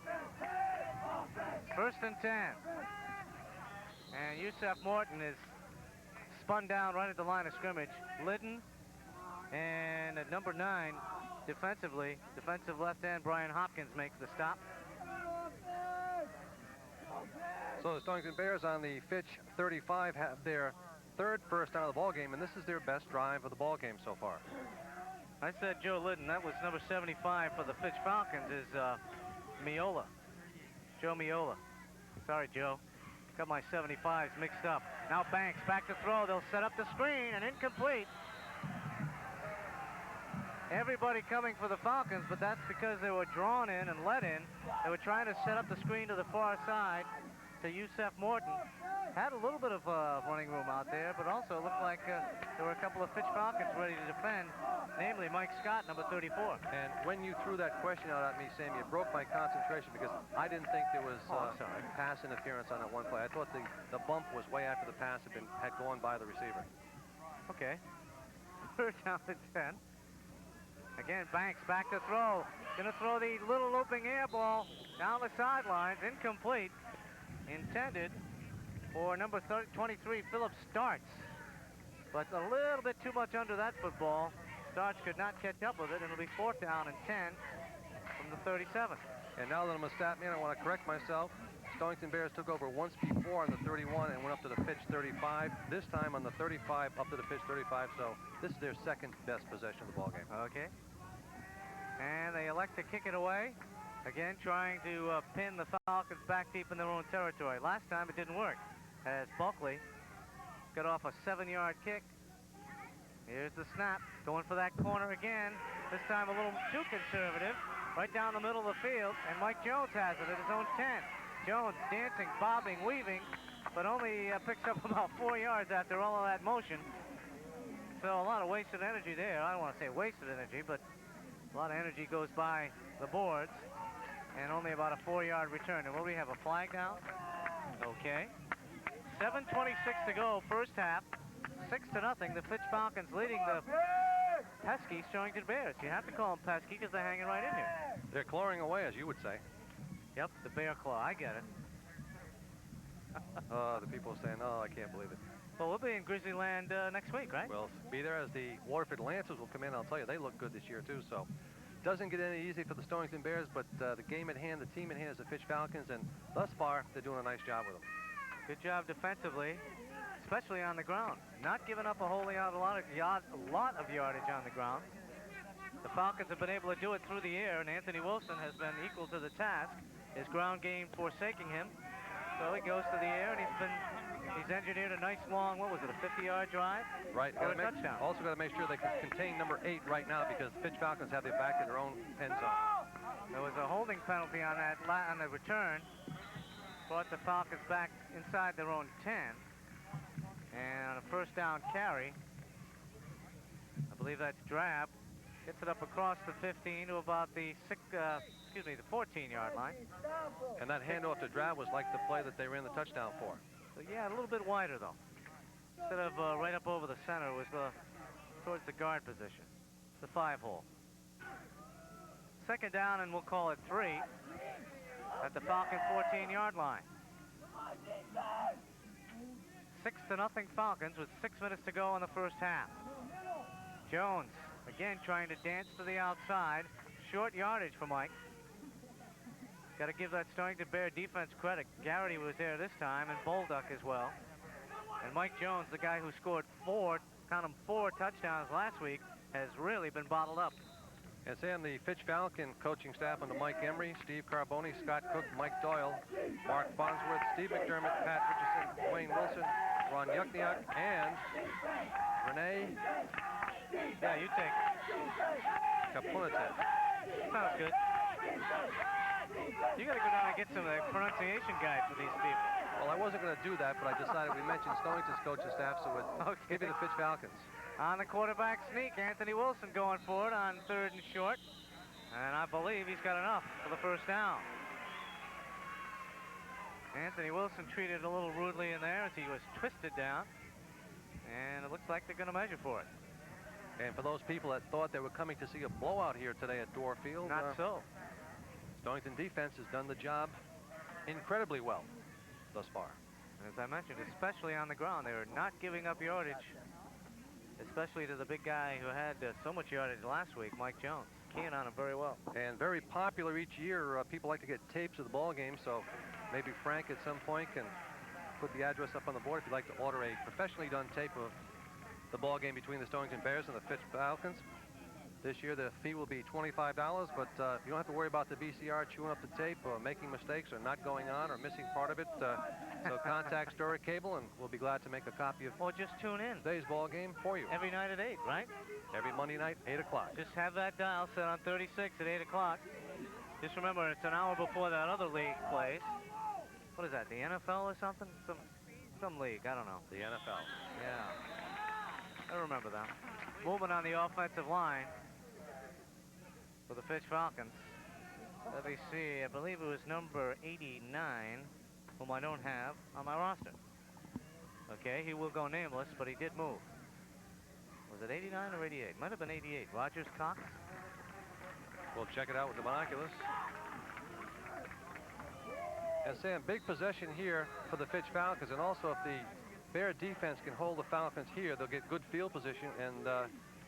1st and 10. And Yusef Morton is spun down right at the line of scrimmage. Liddon and at number 9, defensively, defensive left end Brian Hopkins makes the stop. So the Stonington Bears on the Fitch 35 have their 3rd first down of the ball game, and this is their best drive of the ball game so far. I said Joe Liddon. That was number 75 for the Fitch Falcons is Miola. Joe Miola. Sorry, Joe. Got my 75s mixed up. Now Banks back to throw. They'll set up the screen and incomplete. Everybody coming for the Falcons, but that's because they were drawn in and let in. They were trying to set up the screen to the far side to Yusef Morton. Had a little bit of running room out there, but also it looked like there were a couple of Fitch Falcons ready to defend, namely Mike Scott, number 34. And when you threw that question out at me, Sam, you broke my concentration because I didn't think there was pass interference on that one play. I thought the bump was way after the pass had gone by the receiver. Okay. 3rd down and 10. Again, Banks back to throw. Gonna throw the little looping air ball down the sidelines, incomplete. Intended for number 23, Philip Starts. But a little bit too much under that football. Starts could not catch up with it. It'll be 4th down and 10 from the 37. And now that I'm a stat man, I want to correct myself. Stonington Bears took over once before on the 31 and went up to the Fitch 35. This time on the 35 up to the Fitch 35. So this is their 2nd best possession of the ball game. Okay. And they elect to kick it away. Again, trying to pin the Falcons back deep in their own territory. Last time it didn't work, as Buckley got off a 7-yard kick. Here's the snap, going for that corner again. This time a little too conservative, right down the middle of the field, and Mike Jones has it at his own 10. Jones dancing, bobbing, weaving, but only picks up about 4 yards after all of that motion. So a lot of wasted energy there. I don't want to say wasted energy, but a lot of energy goes by the boards. And only about a 4-yard return. And what do we have, a flag now? Okay. 7:26 to go, first half. 6-0. The Fitch Falcons leading the pesky Stonington Bears. You have to call them pesky because they're hanging right in here. They're clawing away, as you would say. Yep, the bear claw. I get it. The people are saying, oh, I can't believe it. Well, we'll be in Grizzlyland next week, right? We'll be there as the Waterford Lancers will come in. I'll tell you, they look good this year, too. So doesn't get any easy for the Stonington Bears, but the game at hand, the team at hand is the Fitch Falcons, and thus far, they're doing a nice job with them. Good job defensively, especially on the ground. Not giving up a whole lot of yardage on the ground. The Falcons have been able to do it through the air, and Anthony Wilson has been equal to the task. His ground game forsaking him. So he goes to the air, and he's engineered a nice long, what was it, a 50-yard drive? Right. Got a touchdown. Also got to make sure they can contain number 8 right now because the Fitch Falcons have their back to their own end zone. There was a holding penalty on on the return. Brought the Falcons back inside their own 10. And on a first down carry, I believe that's Drab, gets it up across the 15 to about the 14-yard line. And that handoff to Drab was like the play that they ran the touchdown for. So yeah, a little bit wider though. Instead of right up over the center, it was towards the guard position. The 5-hole. Second down, and we'll call it 3 at the Falcon 14-yard line. 6-0 Falcons with 6 minutes to go in the first half. Jones again trying to dance to the outside. Short yardage for Mike. Got to give that Stonington Bear defense credit. Garrity was there this time, and Bolduck as well. And Mike Jones, the guy who scored 4 touchdowns last week, has really been bottled up. And Sam, the Fitch Falcon coaching staff under Mike Emery, Steve Carboni, Scott Cook, Mike Doyle, Mark Farnsworth, Steve McDermott, Pat Richardson, Wayne Wilson, Ron Yukniak, and Renee. Yeah, you take Kapunatet. Sounds good. You got to go down and get some of the pronunciation guide for these people. Well, I wasn't going to do that, but I decided we mentioned Stonington's coaching staff, so it give me the Fitch Falcons. On the quarterback sneak, Anthony Wilson going for it on 3rd and short. And I believe he's got enough for the first down. Anthony Wilson treated a little rudely in there as he was twisted down. And it looks like they're going to measure for it. And for those people that thought they were coming to see a blowout here today at Dorr Field, not so. Stonington defense has done the job incredibly well thus far. As I mentioned, especially on the ground, they are not giving up yardage, especially to the big guy who had so much yardage last week, Mike Jones. Keying on him very well. And very popular each year. People like to get tapes of the ball game, so maybe Frank at some point can put the address up on the board if you'd like to order a professionally done tape of the ball game between the Stonington Bears and the Fitch Falcons. This year the fee will be $25, but you don't have to worry about the VCR chewing up the tape or making mistakes or not going on or missing part of it. So contact Dorr Cable and we'll be glad to make a copy of or just tune in today's ball game for you. Every night at 8, right? Every Monday night, 8 o'clock. Just have that dial set on 36 at 8 o'clock. Just remember, it's an hour before that other league plays. What is that, the NFL or something? Some league, I don't know. The NFL. Yeah. I remember that. Movement on the offensive line for the Fitch Falcons. Let me see, I believe it was number 89, whom I don't have on my roster. Okay, he will go nameless, but he did move. Was it 89 or 88? Might have been 88. Rogers Cox. We'll check it out with the binoculars. And Sam, big possession here for the Fitch Falcons, and also if the Bear defense can hold the Falcons here, they'll get good field position, and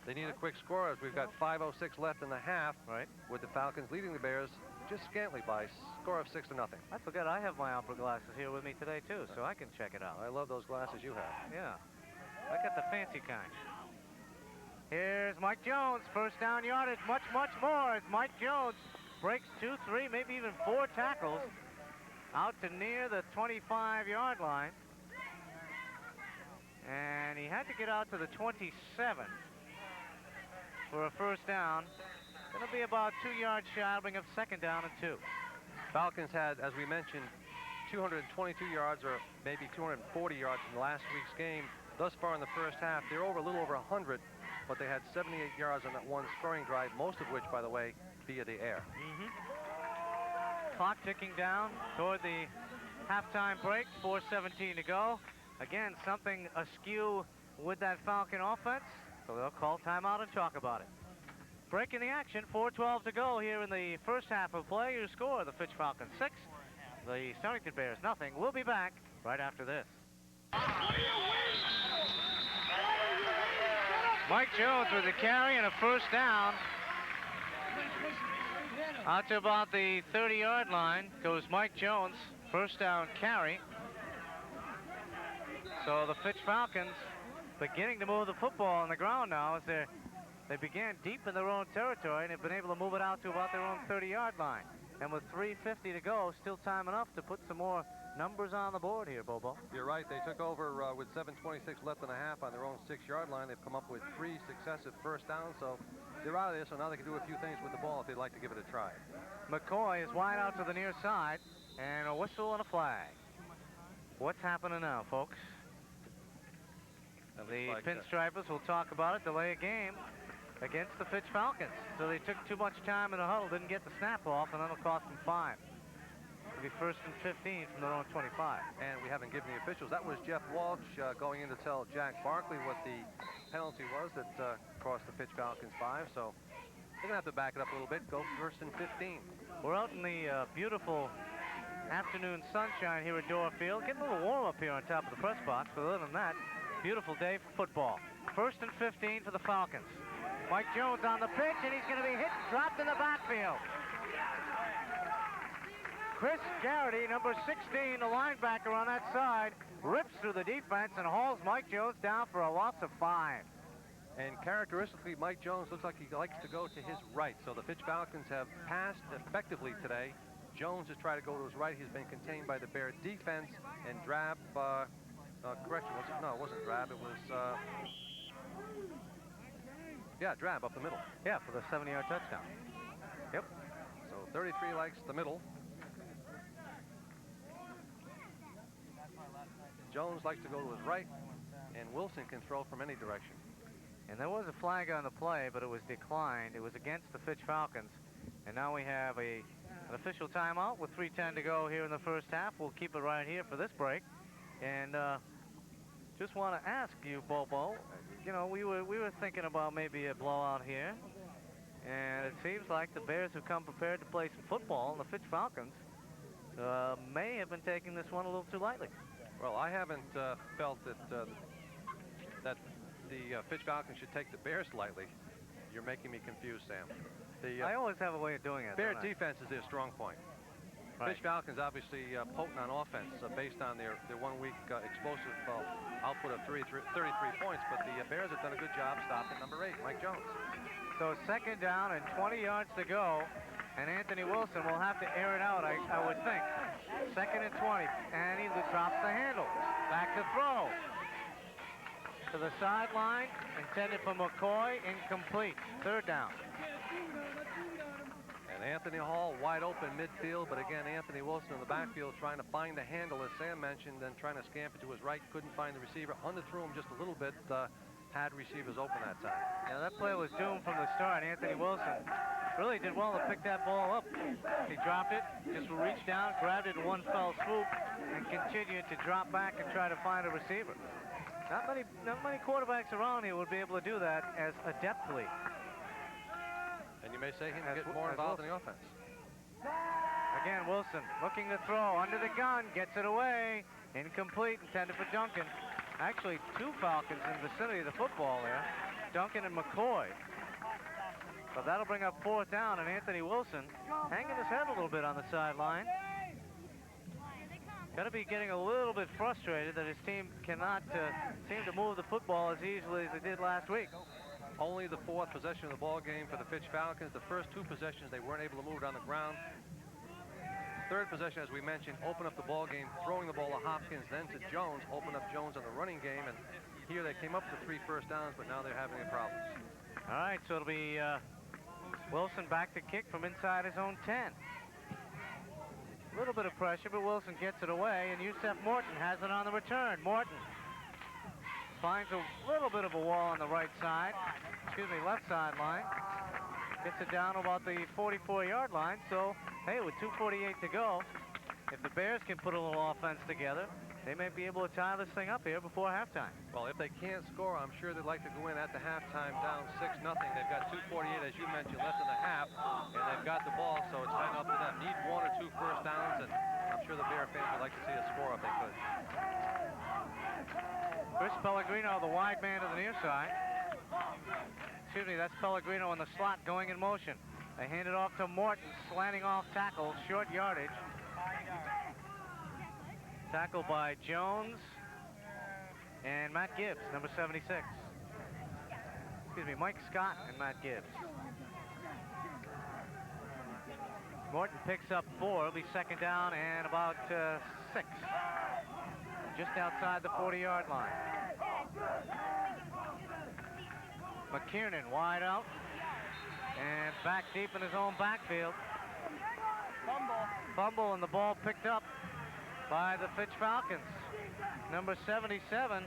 they need a quick score as we've got 5:06 left in the half, right? With the Falcons leading the Bears just scantly by a score of 6-0. I forgot I have my opera glasses here with me today too, so I can check it out. I love those glasses you have. Yeah, I got the fancy kind. Here's Mike Jones, first down yardage, much more as Mike Jones breaks 2, 3, maybe even 4 tackles out to near the 25-yard line. And he had to get out to the 27 for a first down. It'll be about 2 yards shy, bring up second down and 2. Falcons had, as we mentioned, 222 yards or maybe 240 yards in last week's game. Thus far in the first half, they're over a little over 100, but they had 78 yards on that one scoring drive, most of which, by the way, via the air. Clock ticking down toward the halftime break, 4:17 to go. Again, something askew with that Falcon offense, so they'll call timeout and talk about it. Breaking the action, 4:12 to go here in the first half of play. Your score, the Fitch Falcons 6, the Stonington Bears nothing. We'll be back right after this. Mike Jones with a carry and a first down. Out to about the 30-yard line goes Mike Jones, first down carry. So the Fitch Falcons beginning to move the football on the ground now as they began deep in their own territory and have been able to move it out to about their own 30-yard line. And with 3:50 to go, still time enough to put some more numbers on the board here, Bobo. You're right. They took over with 7:26 left in the half on their own 6-yard line. They've come up with 3 successive first downs, so they're out of there, so now they can do a few things with the ball if they'd like to give it a try. McCoy is wide out to the near side, and a whistle and a flag. What's happening now, folks? That The looks like, Pinstripers will talk about it, delay a game against the Fitch Falcons. So they took too much time in the huddle, didn't get the snap off, and that'll cost them 5. It'll be 1st and 15 from their own 25. and we haven't given the officials. That was Jeff Walsh going in to tell Jack Barkley what the penalty was that cost the Fitch Falcons 5. So they're going to have to back it up a little bit, go 1st and 15. We're out in the beautiful afternoon sunshine here at Dorr Field. Getting a little warm up here on top of the press box, but other than that, beautiful day for football. 1st and 15 for the Falcons. Mike Jones on the pitch, and he's going to be hit and dropped in the backfield. Chris Garrity, number 16, the linebacker on that side, rips through the defense and hauls Mike Jones down for a loss of 5. And characteristically, Mike Jones looks like he likes to go to his right. So the Fitch Falcons have passed effectively today. Jones has tried to go to his right. He's been contained by the Bear defense. And Drab, correction, no, it wasn't Drab. It was, yeah, Drab up the middle. Yeah, for the 70-yard touchdown. Yep. So 33 likes the middle. Jones likes to go to his right, and Wilson can throw from any direction. And there was a flag on the play, but it was declined. It was against the Fitch Falcons. And now we have an official timeout with 3:10 to go here in the first half. We'll keep it right here for this break. And just want to ask you, Bobo, you know, we were thinking about maybe a blowout here. And it seems like the Bears have come prepared to play some football, and the Fitch Falcons may have been taking this one a little too lightly. Well, I haven't felt that that the Fitch Falcons should take the Bears lightly. You're making me confused, Sam. I always have a way of doing it. Bear defense is their strong point. Right. Fitch Falcons obviously potent on offense based on their 1 week explosive output of 33 points, but the Bears have done a good job stopping number 8, Mike Jones. So 2nd down and 20 yards to go, and Anthony Wilson will have to air it out, I would think. 2nd and 20, and he drops the handle. Back to throw. To the sideline, intended for McCoy, incomplete. 3rd down. And Anthony Hall wide open midfield, but again, Anthony Wilson in the backfield trying to find the handle, as Sam mentioned, and trying to scamper to his right, couldn't find the receiver. Underthrew him just a little bit, had receivers open that time. Yeah, that play was doomed from the start. Anthony Wilson really did well to pick that ball up. He dropped it, just reached down, grabbed it in one fell swoop, and continued to drop back and try to find a receiver. Not many quarterbacks around here would be able to do that as adeptly. And you may say he can get more involved in the offense. Again, Wilson looking to throw under the gun, gets it away, incomplete, intended for Duncan. Actually, 2 Falcons in the vicinity of the football there, Duncan and McCoy. But that'll bring up 4th down, and Anthony Wilson hanging his head a little bit on the sideline. Got to be getting a little bit frustrated that his team cannot seem to move the football as easily as they did last week. Only the 4th possession of the ball game for the Fitch Falcons. The first 2 possessions, they weren't able to move it on the ground. 3rd possession, as we mentioned, open up the ball game, throwing the ball to Hopkins, then to Jones, open up Jones on the running game, and here they came up with 3 first downs, but now they're having problems. All right, so it'll be Wilson back to kick from inside his own 10. A little bit of pressure, but Wilson gets it away, and Yusef Morton has it on the return. Morton finds a little bit of a wall on the right side, left sideline. Gets it down about the 44-yard line, so, hey, with 2:48 to go, if the Bears can put a little offense together, they may be able to tie this thing up here before halftime. Well, if they can't score, I'm sure they'd like to go in at the halftime down 6-0. They've got 2:48, as you mentioned, left in the half, and they've got the ball, so it's kind of up to them. Need 1 or 2 first downs, and I'm sure the Bear fans would like to see a score if they could. Chris Pellegrino, the wide man to the near side. Excuse me, that's Pellegrino in the slot going in motion. They hand it off to Morton, slanting off tackle, short yardage. Tackle by Jones and Matt Gibbs, number 76. Excuse me, Mike Scott and Matt Gibbs. Morton picks up 4. It'll be 2nd down and about 6. Just outside the 40-yard line. McKiernan wide out and back deep in his own backfield. Fumble, and the ball picked up by the Fitch Falcons. Number 77,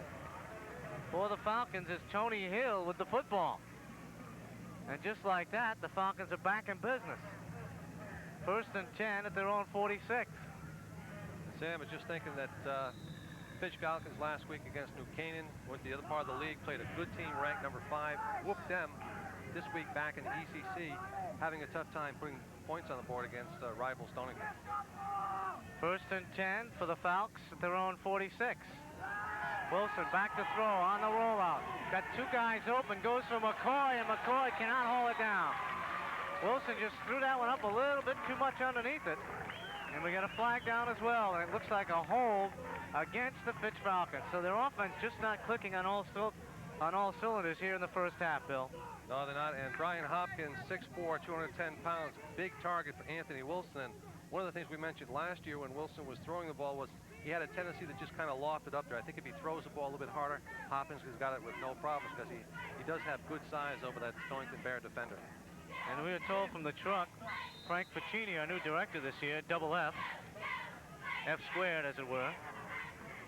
for the Falcons is Tony Hill with the football. And just like that, the Falcons are back in business. 1st and 10 at their own 46. Sam was just thinking that Fitch Falcons last week against New Canaan, went the other part of the league, played a good team ranked number 5, whooped them. This week back in the ECC, having a tough time putting points on the board against rival Stonington. 1st and 10 for the Falcons at their own 46. Wilson back to throw on the rollout. Got 2 guys open, goes for McCoy, and McCoy cannot hold it down. Wilson just threw that one up a little bit too much underneath it. And we got a flag down as well, and it looks like a hold against the Fitch Falcons. So their offense just not clicking on all cylinders here in the first half, Bill. No, they're not. And Brian Hopkins, 6'4", 210 pounds, big target for Anthony Wilson. And one of the things we mentioned last year when Wilson was throwing the ball was he had a tendency to just kind of loft it up there. I think if he throws the ball a little bit harder, Hopkins has got it with no problems because he does have good size over that Stonington Bear defender. And we were told from the truck, Frank Piccini, our new director this year, double F, F squared as it were.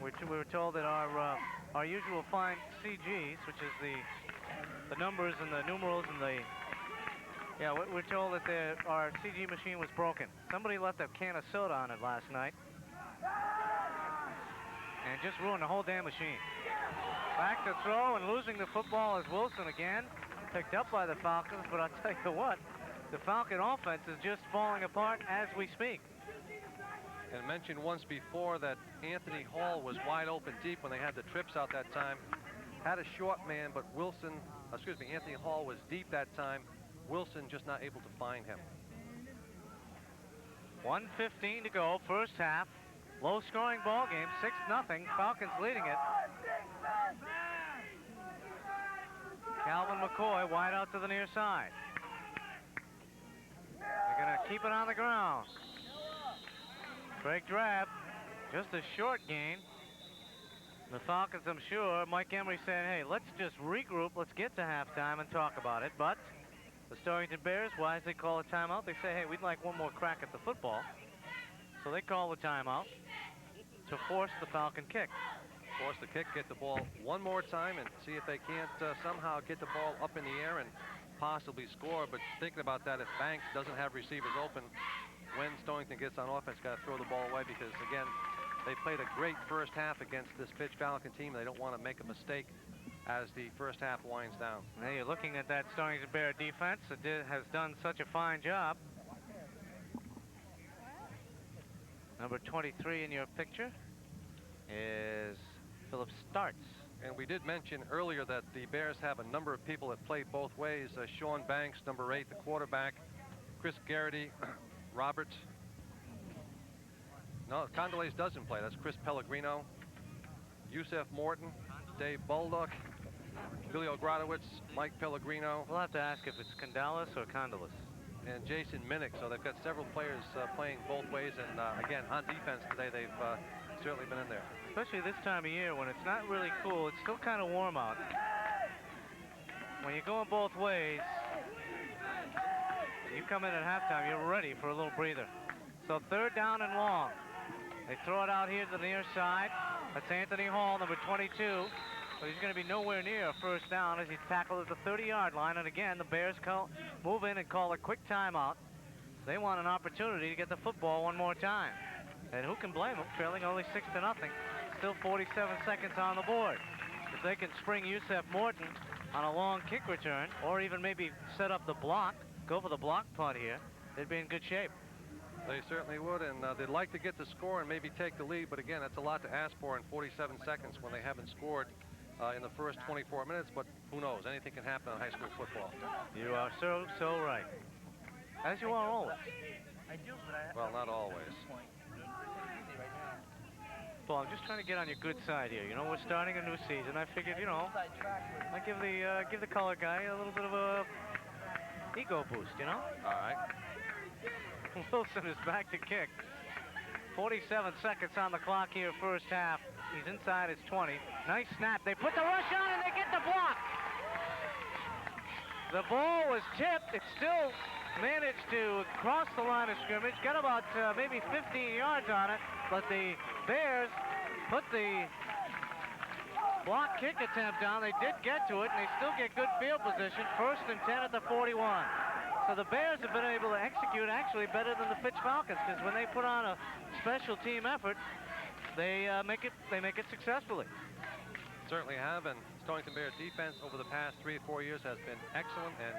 We were told that our usual fine CGs, which is the numbers and the numerals and the, yeah, we're told that our CG machine was broken. Somebody left a can of soda on it last night and just ruined the whole damn machine. Back to throw and losing the football is Wilson again. Picked up by the Falcons, but I'll tell you what, the Falcon offense is just falling apart as we speak. And mentioned once before that Anthony Hall was wide open deep when they had the trips out that time. Had a short man, but Anthony Hall was deep that time. Wilson just not able to find him. 1:15 to go, first half. Low scoring ball game, 6-0. Falcons leading it. Calvin McCoy wide out to the near side. They're going to keep it on the ground. G.Drab, just a short gain. The Falcons, I'm sure, Mike Emery saying, hey, let's just regroup, let's get to halftime and talk about it. But the Stonington Bears wisely call a timeout. They say, hey, we'd like one more crack at the football. So they call the timeout to force the Falcon kick. Force the kick, get the ball one more time and see if they can't somehow get the ball up in the air and possibly score. But thinking about that, if Banks doesn't have receivers open, when Stonington gets on offense, got to throw the ball away because, again, they played a great first half against this Fitch Falcon team. They don't want to make a mistake as the first half winds down. Now you're looking at that Stonington Bear defense that has done such a fine job. Number 23 in your picture is Philip Starts. And we did mention earlier that the Bears have a number of people that play both ways. Sean Banks, number 8, the quarterback. Chris Garrity, Robert. No, Condoleezza doesn't play. That's Chris Pellegrino. Yusef Morton, Dave Baldock, Billy O'Gradowitz, Mike Pellegrino. We'll have to ask if it's Condalis or Condalis. And Jason Minnick. So they've got several players playing both ways. And again, on defense today, they've certainly been in there. Especially this time of year when it's not really cool. It's still kind of warm out. When you're going both ways, you come in at halftime, you're ready for a little breather. So 3rd down and long. They throw it out here to the near side. That's Anthony Hall, number 22. But he's going to be nowhere near a first down as he's tackled at the 30-yard line. And again, the Bears move in and call a quick timeout. They want an opportunity to get the football one more time. And who can blame them, trailing only 6-0. Still 47 seconds on the board. If they can spring Yusef Morton on a long kick return, or even maybe set up the block, go for the block punt here, they'd be in good shape. They certainly would, and they'd like to get the score and maybe take the lead, but again, that's a lot to ask for in 47 seconds when they haven't scored in the first 24 minutes, but who knows, anything can happen in high school football. You are so right. As you are always. Well, not always. Well, I'm just trying to get on your good side here. You know, we're starting a new season. I figured, you know, I give the color guy a little bit of a ego boost, you know? All right. Wilson is back to kick. 47 seconds on the clock here, first half. He's inside his 20. Nice snap. They put the rush on and they get the block. The ball was tipped. It still managed to cross the line of scrimmage. Got about maybe 15 yards on it, but the Bears put the block kick attempt down. They did get to it, and they still get good field position. 1st and 10 at the 41. So the Bears have been able to execute actually better than the Fitch Falcons, because when they put on a special team effort, they make it successfully. Certainly have, and Stonington Bears defense over the past 3 or 4 years has been excellent, and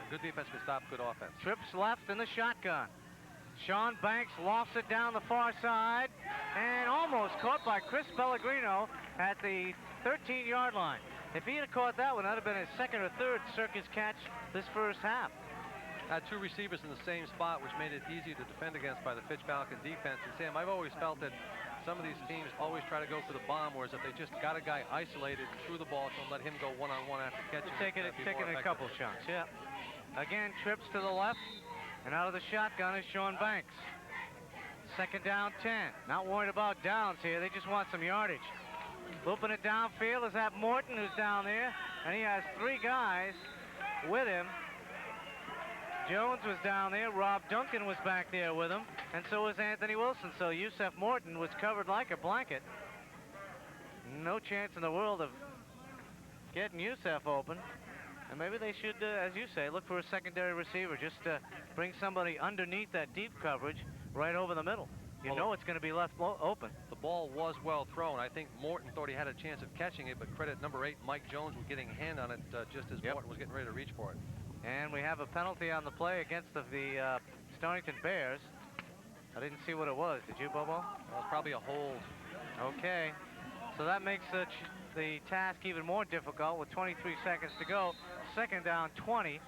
good defense can stop good offense. Trips left in the shotgun. Sean Banks lofts it down the far side and almost caught by Chris Pellegrino at the 13-yard line. If he had caught that one, that would have been his 2nd or 3rd circus catch this first half. Had 2 receivers in the same spot, which made it easy to defend against by the Fitch Falcon defense. And Sam, I've always felt that some of these teams always try to go for the bomb, whereas if they just got a guy isolated, threw the ball to him, let him go one-on-one after catching Taking a couple shots, yeah. Again, trips to the left, and out of the shotgun is Sean Banks. 2nd down, 10. Not worried about downs here. They just want some yardage. Looping it downfield is that Morton, who's down there, and he has 3 guys with him. Jones was down there. Rob Duncan was back there with him, and so was Anthony Wilson. So Yusef Morton was covered like a blanket. No chance in the world of getting Yusef open. And maybe they should, as you say, look for a secondary receiver. Just bring somebody underneath that deep coverage right over the middle. You know it's going to be left open. The ball was well thrown. I think Morton thought he had a chance of catching it, but credit number 8, Mike Jones, was getting a hand on it just as Morton was getting ready to reach for it. And we have a penalty on the play against the Stonington Bears. I didn't see what it was. Did you, Bobo? Well, it's probably a hold. Okay. So that makes the task even more difficult with 23 seconds to go. 2nd down, 20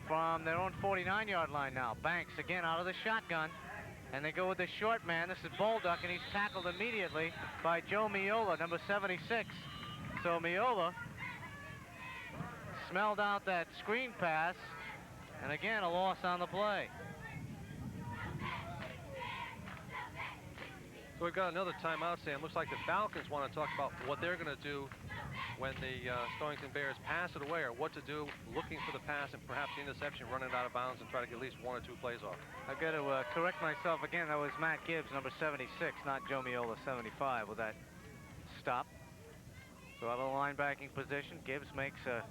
from their own 49-yard line now. Banks again out of the shotgun. And they go with the short man. This is Bolduc, and he's tackled immediately by Joe Miola, number 76. So Miola smelled out that screen pass, and again a loss on the play. So we've got another timeout, Sam. Looks like the Falcons want to talk about what they're going to do when the Stonington Bears pass it away, or what to do looking for the pass and perhaps the interception, running it out of bounds and try to get at least 1 or 2 plays off. I've got to correct myself again. That was Matt Gibbs, number 76, not Joe Miola, 75, with that stop. So out of the linebacking position, Gibbs makes a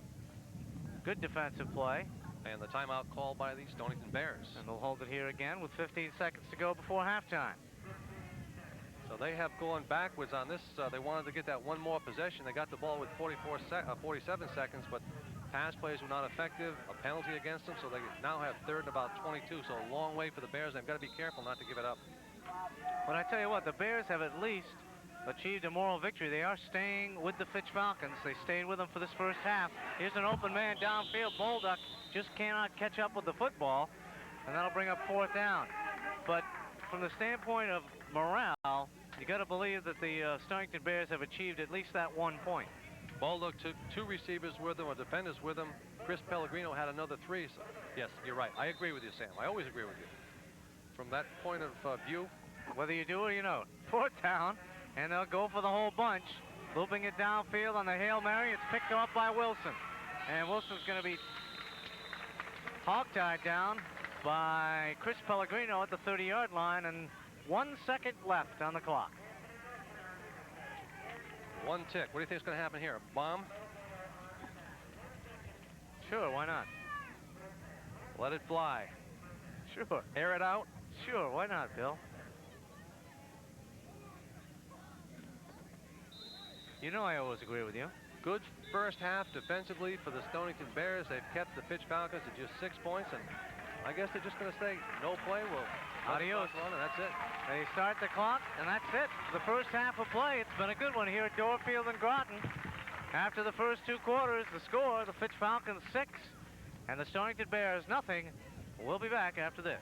good defensive play. And the timeout called by the Stonington Bears. And they'll hold it here again with 15 seconds to go before halftime. So they have gone backwards on this. They wanted to get that one more possession. They got the ball with 47 seconds, but pass plays were not effective. A penalty against them, so they now have 3rd and about 22. So a long way for the Bears. They've got to be careful not to give it up. But I tell you what, the Bears have at least achieved a moral victory. They are staying with the Fitch Falcons. They stayed with them for this first half. Here's an open man downfield. Bolduc just cannot catch up with the football, and that'll bring up 4th down. But from the standpoint of morale, you got to believe that the Stonington Bears have achieved at least that 1 point. Bolduc took 2 receivers with him, or defenders with him. Chris Pellegrino had another 3. So yes, you're right. I agree with you, Sam. I always agree with you. From that point of view, whether you do or you don't. 4th down, and they'll go for the whole bunch. Looping it downfield on the Hail Mary. It's picked up by Wilson. And Wilson's going to be hog-tied down by Chris Pellegrino at the 30-yard line, and 1 second left on the clock. 1 tick. What do you think is going to happen here? A bomb? Sure, why not? Let it fly. Sure. Air it out? Sure, why not, Bill? You know I always agree with you. Good first half defensively for the Stonington Bears. They've kept the Fitch Falcons at just 6 points, and I guess they're just going to say no play. Well, adios. And that's it. They start the clock, and that's it. The first half of play. It's been a good one here at Dorr Field in Groton. After the first 2 quarters, the score, the Fitch Falcons 6, and the Stonington Bears nothing. We'll be back after this.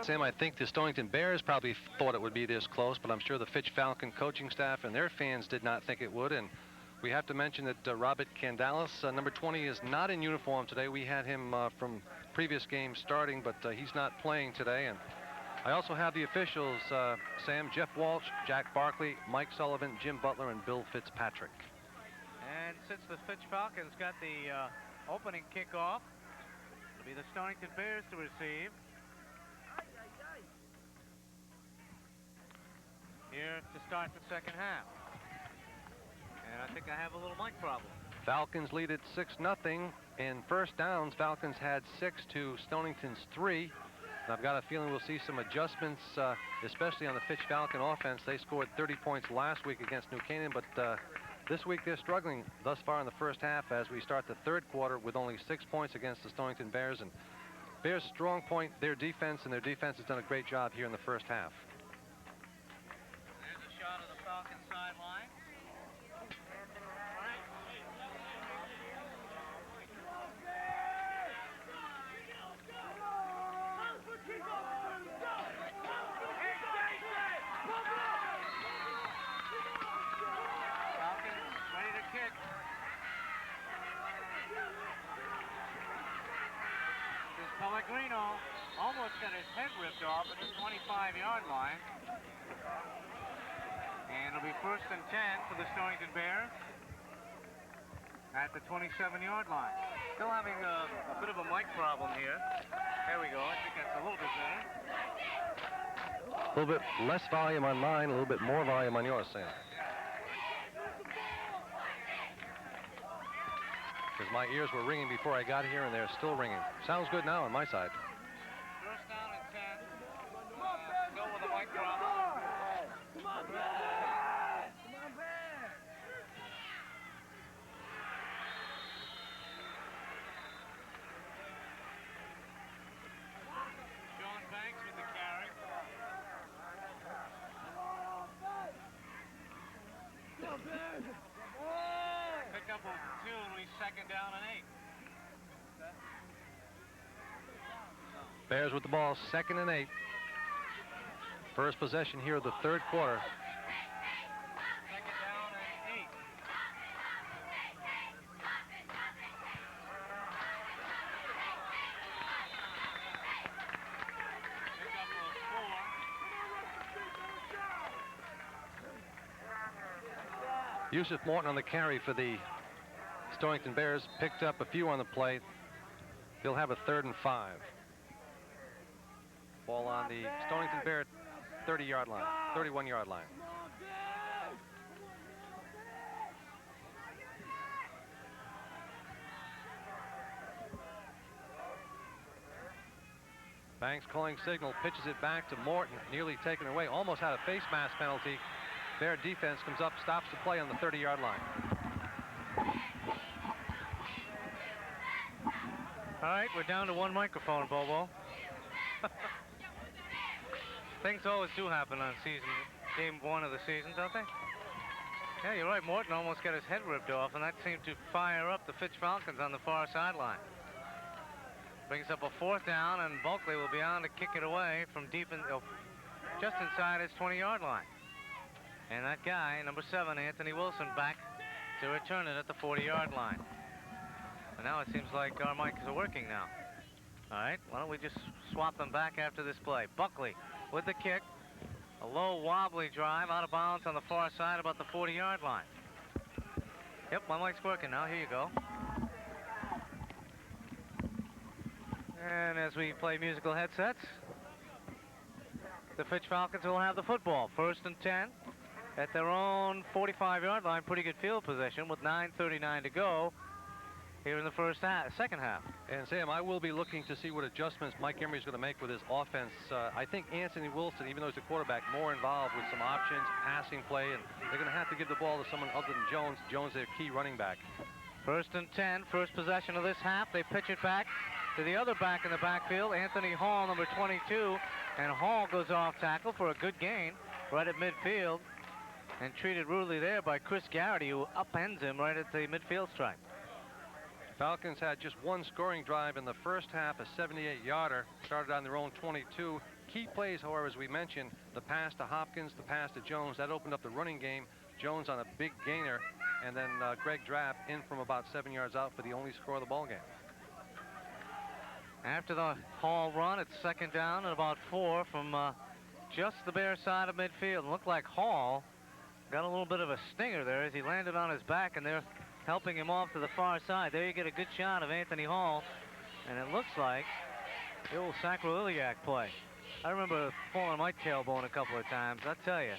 Sam, I think the Stonington Bears probably thought it would be this close, but I'm sure the Fitch Falcon coaching staff and their fans did not think it would. And we have to mention that Robert Candalis, number 20, is not in uniform today. We had him from previous games starting, but he's not playing today. And I also have the officials, Sam, Jeff Walsh, Jack Barkley, Mike Sullivan, Jim Butler, and Bill Fitzpatrick. And since the Fitch Falcons got the opening kickoff, it'll be the Stonington Bears to receive. Here to start the second half. And I think I have a little mic problem. Falcons lead at 6-0. In first downs, Falcons had 6 to Stonington's 3. And I've got a feeling we'll see some adjustments, especially on the Fitch Falcon offense. They scored 30 points last week against New Canaan, but this week they're struggling thus far in the first half as we start the third quarter with only 6 points against the Stonington Bears. And Bears' strong point, their defense, and their defense has done a great job here in the first half. There's a shot of the Falcon sideline. Pellegrino almost got his head ripped off at the 25-yard line. And it'll be 1st and 10 for the Stonington Bears at the 27-yard line. Still having a bit of a mic problem here. There we go. I think that's a little bit better. A little bit less volume on mine, a little bit more volume on yours, Sam. Because my ears were ringing before I got here, and they're still ringing. Sounds good now on my side. 1st down and 10. Still with a mic problem. Come on, Ben! Come on, Ben! Sean Banks with the carry. Come on, Ben! Pick up a 2 and we 2nd down and 8. Bears with the ball, 2nd and 8. First possession here of the third quarter. 2nd down and 8. Pick up a 4. Yusuf Morton on the carry for the Stonington Bears. Picked up a few on the play. They'll have a 3rd and 5. Ball on the Stonington Bear 30-yard line, 31-yard line. Banks calling signal, pitches it back to Morton, nearly taken away, almost had a face mask penalty. Bear defense comes up, stops the play on the 30-yard line. All right, we're down to one microphone, Bobo. Things always do happen on game 1 of the season, don't they? Yeah, you're right. Morton almost got his head ripped off, and that seemed to fire up the Fitch Falcons on the far sideline. Brings up a 4th down, and Bulkley will be on to kick it away from deep in, just inside his 20-yard line. And that guy, number 7, Anthony Wilson, back to return it at the 40-yard line. And now it seems like our mics are working now. All right, why don't we just swap them back after this play. Buckley with the kick. A low wobbly drive out of bounds on the far side about the 40-yard line. Yep, my mic's working now. Here you go. And as we play musical headsets, the Fitch Falcons will have the football. 1st and 10 at their own 45-yard line. Pretty good field position with 9:39 to go here in the second half. And Sam, I will be looking to see what adjustments Mike Emery's going to make with his offense. I think Anthony Wilson, even though he's the quarterback, more involved with some options, passing play, and they're going to have to give the ball to someone other than Jones. Jones, their key running back. 1st and 10, first possession of this half. They pitch it back to the other back in the backfield, Anthony Hall, number 22, and Hall goes off tackle for a good gain right at midfield, and treated rudely there by Chris Garrity, who upends him right at the midfield stripe. Falcons had just one scoring drive in the first half, a 78-yarder. Started on their own 22. key plays, however, as we mentioned, the pass to Hopkins, the pass to Jones, that opened up the running game. Jones on a big gainer, and then G.Drab in from about 7 yards out for the only score of the ball game. After the Hall run, it's second down and about 4 from just the Bear side of midfield. It looked like Hall got a little bit of a stinger there as he landed on his back, and they're helping him off to the far side. There you get a good shot of Anthony Hall, and it looks like the old sacroiliac play. I remember falling my tailbone a couple of times. I tell you,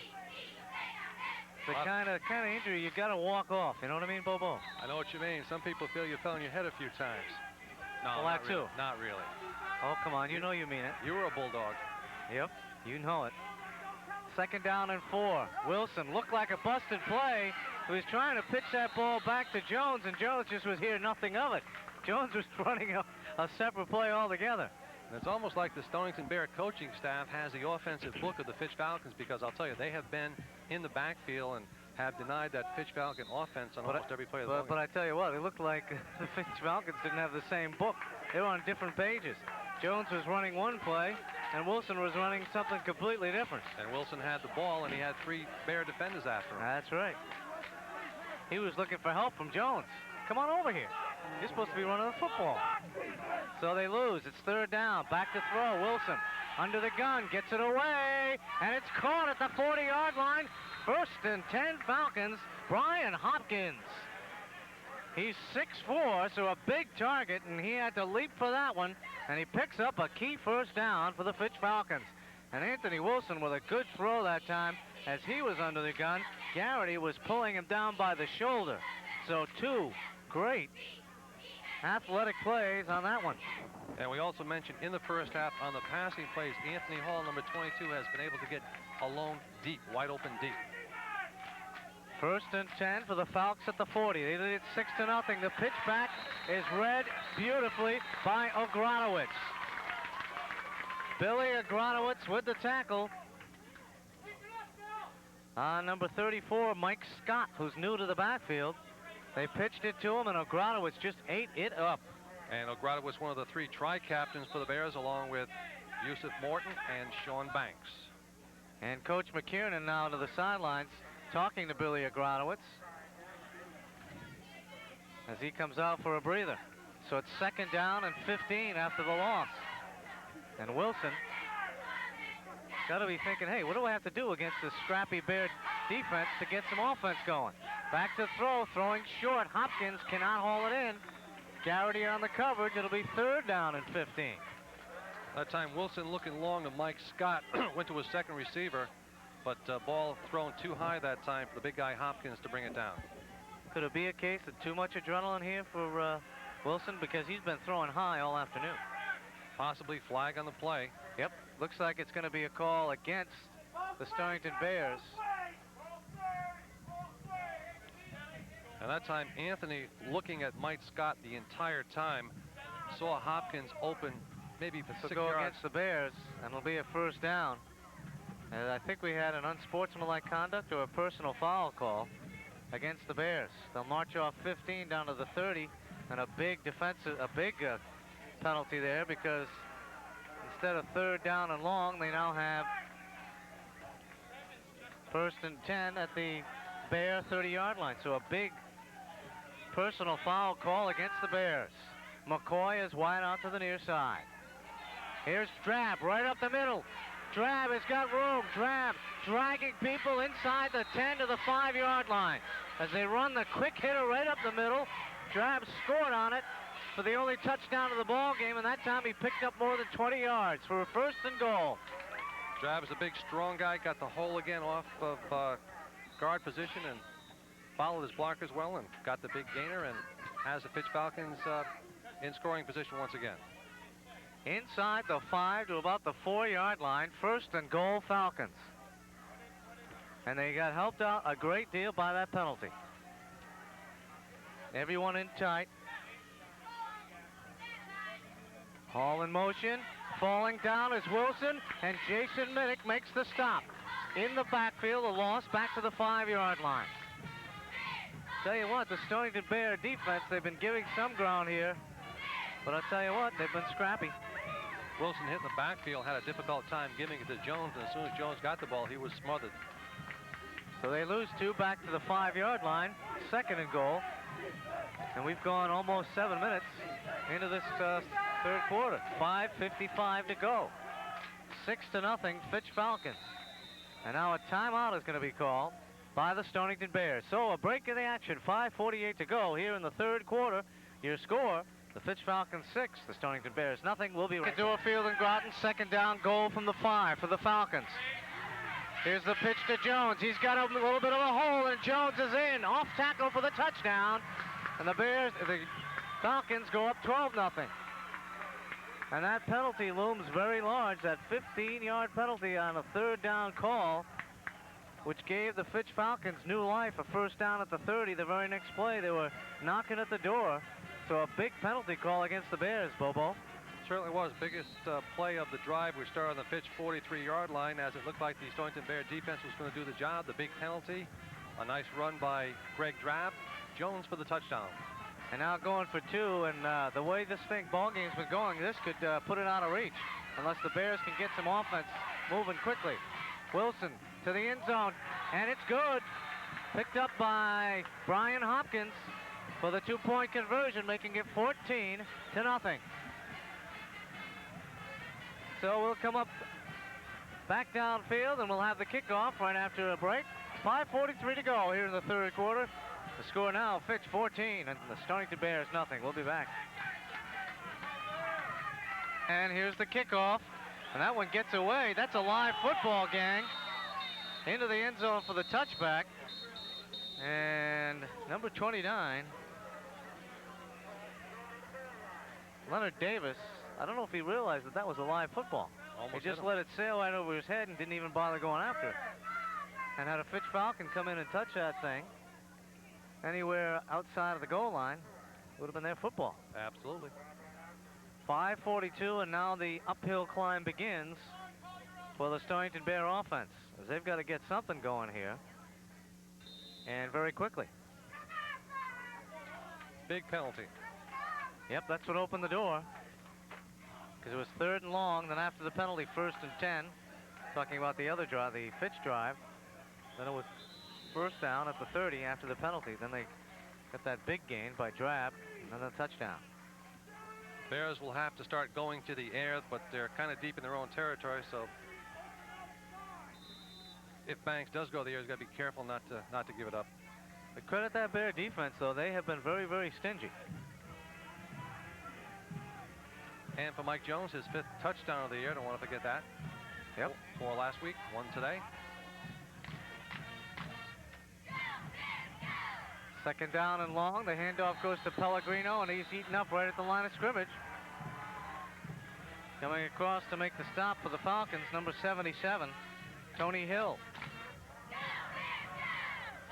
the kind of injury you got to walk off. You know what I mean, Bobo? I know what you mean. Some people feel you fell on your head a few times. No, well, not that really. too. Not really. Oh, come on. You know you mean it. You were a bulldog. Yep, you know it. Second down and 4. Wilson looked like a busted play. He was trying to pitch that ball back to Jones, and Jones just was here nothing of it. Jones was running a separate play altogether. And it's almost like the Stonington Bear coaching staff has the offensive book of the Fitch Falcons, because I'll tell you, they have been in the backfield and have denied that Fitch Falcon offense on almost every play of the ball game. But I tell you what, it looked like the Fitch Falcons didn't have the same book. They were on different pages. Jones was running one play, and Wilson was running something completely different. And Wilson had the ball, and he had 3 Bear defenders after him. That's right. He was looking for help from Jones. Come on over here. You're supposed to be running the football. So they lose. It's third down. Back to throw. Wilson under the gun. Gets it away. And it's caught at the 40-yard line. First and 10 Falcons. Brian Hopkins. He's 6'4", so a big target, and he had to leap for that one. And he picks up a key first down for the Fitch Falcons. And Anthony Wilson with a good throw that time as he was under the gun. Garrity was pulling him down by the shoulder. So 2 great athletic plays on that one. And we also mentioned in the first half on the passing plays, Anthony Hall, number 22, has been able to get alone deep, wide open deep. First and 10 for the Falcons at the 40. They lead it 6-0. The pitch back is read beautifully by Ogrodowicz. Billy Ogrodowicz with the tackle. Number 34, Mike Scott, who's new to the backfield. They pitched it to him, and Ogrodowicz just ate it up. And Ogrodowicz, one of the 3 tri-captains for the Bears, along with Yusuf Morton and Sean Banks. And Coach McKiernan now to the sidelines, talking to Billy Ogrodowicz as he comes out for a breather. So it's second down and 15 after the loss. And Wilson got to be thinking, hey, what do I have to do against this scrappy Bear defense to get some offense going? Back to throw, throwing short. Hopkins cannot haul it in. Garrity on the coverage. It'll be third down and 15. That time Wilson looking long to Mike Scott, went to his second receiver, but ball thrown too high that time for the big guy Hopkins to bring it down. Could it be a case of too much adrenaline here for Wilson, because he's been throwing high all afternoon? Possibly flag on the play. Yep, looks like it's going to be a call against the Stonington Bears. And that time Anthony, looking at Mike Scott the entire time, saw Hopkins open maybe for 6 go yards. Against the Bears, and it'll be a first down. And I think we had an unsportsmanlike conduct or a personal foul call against the Bears. They'll march off 15 down to the 30, and a big penalty there, because instead of third down and long, they now have first and 10 at the Bear 30-yard line. So a big personal foul call against the Bears. McCoy is wide out to the near side. Here's Drab right up the middle. Drab has got room. Drab dragging people inside the 10 to the 5-yard line. As they run the quick hitter right up the middle, Drab scored on it for the only touchdown of the ball game, and that time he picked up more than 20 yards for a first and goal. Drab is a big, strong guy, got the hole again off of guard position and followed his blockers well and got the big gainer and has the Fitch Falcons in scoring position once again. Inside the 5 to about the 4-yard line, first and goal Falcons. And they got helped out a great deal by that penalty. Everyone in tight. Hall in motion, falling down is Wilson, and Jason Minnick makes the stop. In the backfield, a loss back to the 5-yard line. Tell you what, the Stonington Bear defense, they've been giving some ground here, but I'll tell you what, they've been scrappy. Wilson hit in the backfield, had a difficult time giving it to Jones, and as soon as Jones got the ball, he was smothered. So they lose 2 back to the 5-yard line, 2nd and goal. And we've gone almost 7 minutes into this third quarter. 5:55 to go. 6-0, Fitch Falcons. And now a timeout is going to be called by the Stonington Bears. So a break in the action, 5:48 to go here in the third quarter. Your score, the Fitch Falcons 6, the Stonington Bears nothing. We'll be right to a field in Groton. 2nd down, goal from the 5 for the Falcons. Here's the pitch to Jones. He's got a little bit of a hole, and Jones is in. Off tackle for the touchdown. And the Falcons go up 12-0. And that penalty looms very large, that 15-yard penalty on a 3rd down call, which gave the Fitch Falcons new life, a 1st down at the 30. The very next play, they were knocking at the door. So a big penalty call against the Bears, Bobo. Certainly was. Biggest play of the drive. We started on the Fitch 43-yard line as it looked like the Stonington Bear defense was going to do the job. The big penalty, a nice run by G.Drab. Jones for the touchdown. And now going for 2, and the way this ball game's been going, this could put it out of reach unless the Bears can get some offense moving quickly. Wilson to the end zone, and it's good. Picked up by Brian Hopkins for the 2-point conversion, making it 14-0. So we'll come up back downfield, and we'll have the kickoff right after a break. 5:43 to go here in the third quarter. The score now, Fitch 14, and the Stonington Bears nothing. We'll be back. And here's the kickoff, and that one gets away. That's a live football, gang. Into the end zone for the touchback. And number 29, Leonard Davis, I don't know if he realized that that was a live football. Almost he just let it sail right over his head and didn't even bother going after it. And had a Fitch Falcon come in and touch that thing anywhere outside of the goal line, it would have been their football. Absolutely. 5:42, and now the uphill climb begins for the Stonington Bear offense, as they've got to get something going here, and very quickly. Big penalty. Yep, that's what opened the door, because it was 3rd and long. Then after the penalty, 1st and 10. Talking about the other drive, the Fitch drive. Then it was 1st down at the 30 after the penalty. Then they got that big gain by Drab, and then a touchdown. Bears will have to start going to the air, but they're kind of deep in their own territory, so if Banks does go to the air, he's got to be careful not to give it up. But credit that Bear defense, though. They have been very, very stingy. And for Mike Jones, his 5th touchdown of the year. Don't want to forget that. Yep. 4 last week, 1 today. 2nd down and long. The handoff goes to Pellegrino, and he's eaten up right at the line of scrimmage. Coming across to make the stop for the Falcons, number 77, Tony Hill.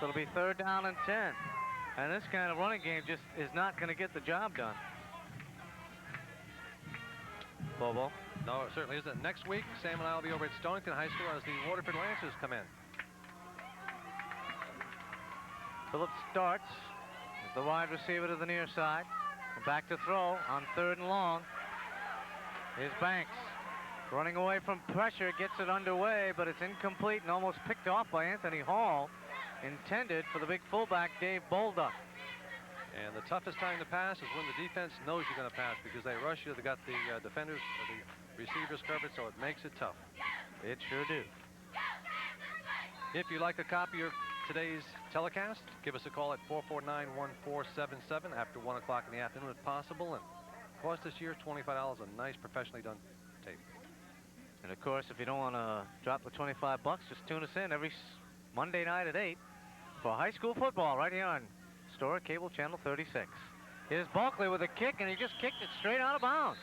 So it'll be 3rd down and 10. And this kind of running game just is not going to get the job done. Bobo. No, it certainly isn't. Next week, Sam and I will be over at Stonington High School as the Waterford Lancers come in. Phillips starts as the wide receiver to the near side. And back to throw on 3rd and long. Here's Banks running away from pressure, gets it underway, but it's incomplete and almost picked off by Anthony Hall. Intended for the big fullback, Dave Bolduck. And the toughest time to pass is when the defense knows you're going to pass, because they rush you. They got the defenders, the receivers covered, so it makes it tough. It sure do. If you'd like a copy of today's telecast, give us a call at 449-1477 after 1 o'clock in the afternoon if possible. And of course, this year, $25, a nice professionally done tape. And of course, if you don't want to drop the 25 bucks, just tune us in every Monday night at 8 for high school football right here on Store Cable Channel 36. Here's Bulkley with a kick, and he just kicked it straight out of bounds.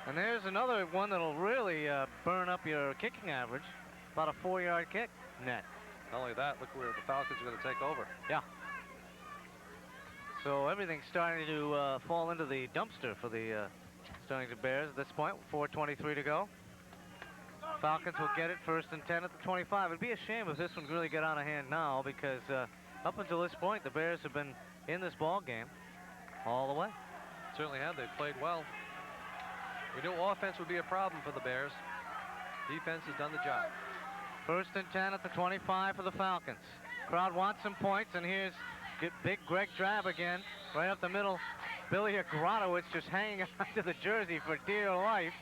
And there's another one that'll really burn up your kicking average. About a 4-yard kick net. Not only that, look where the Falcons are going to take over. Yeah. So everything's starting to fall into the dumpster for the Stonington Bears at this point. 4:23 to go. Falcons will get it 1st and 10 at the 25. It'd be a shame if this one really got out of hand now, because up until this point, the Bears have been in this ball game all the way. Certainly have. They've played well. We knew offense would be a problem for the Bears. Defense has done the job. 1st and 10 at the 25 for the Falcons. Crowd wants some points, and here's big Greg Drab again, right up the middle. Billy Agronowitz just hanging onto the jersey for dear life,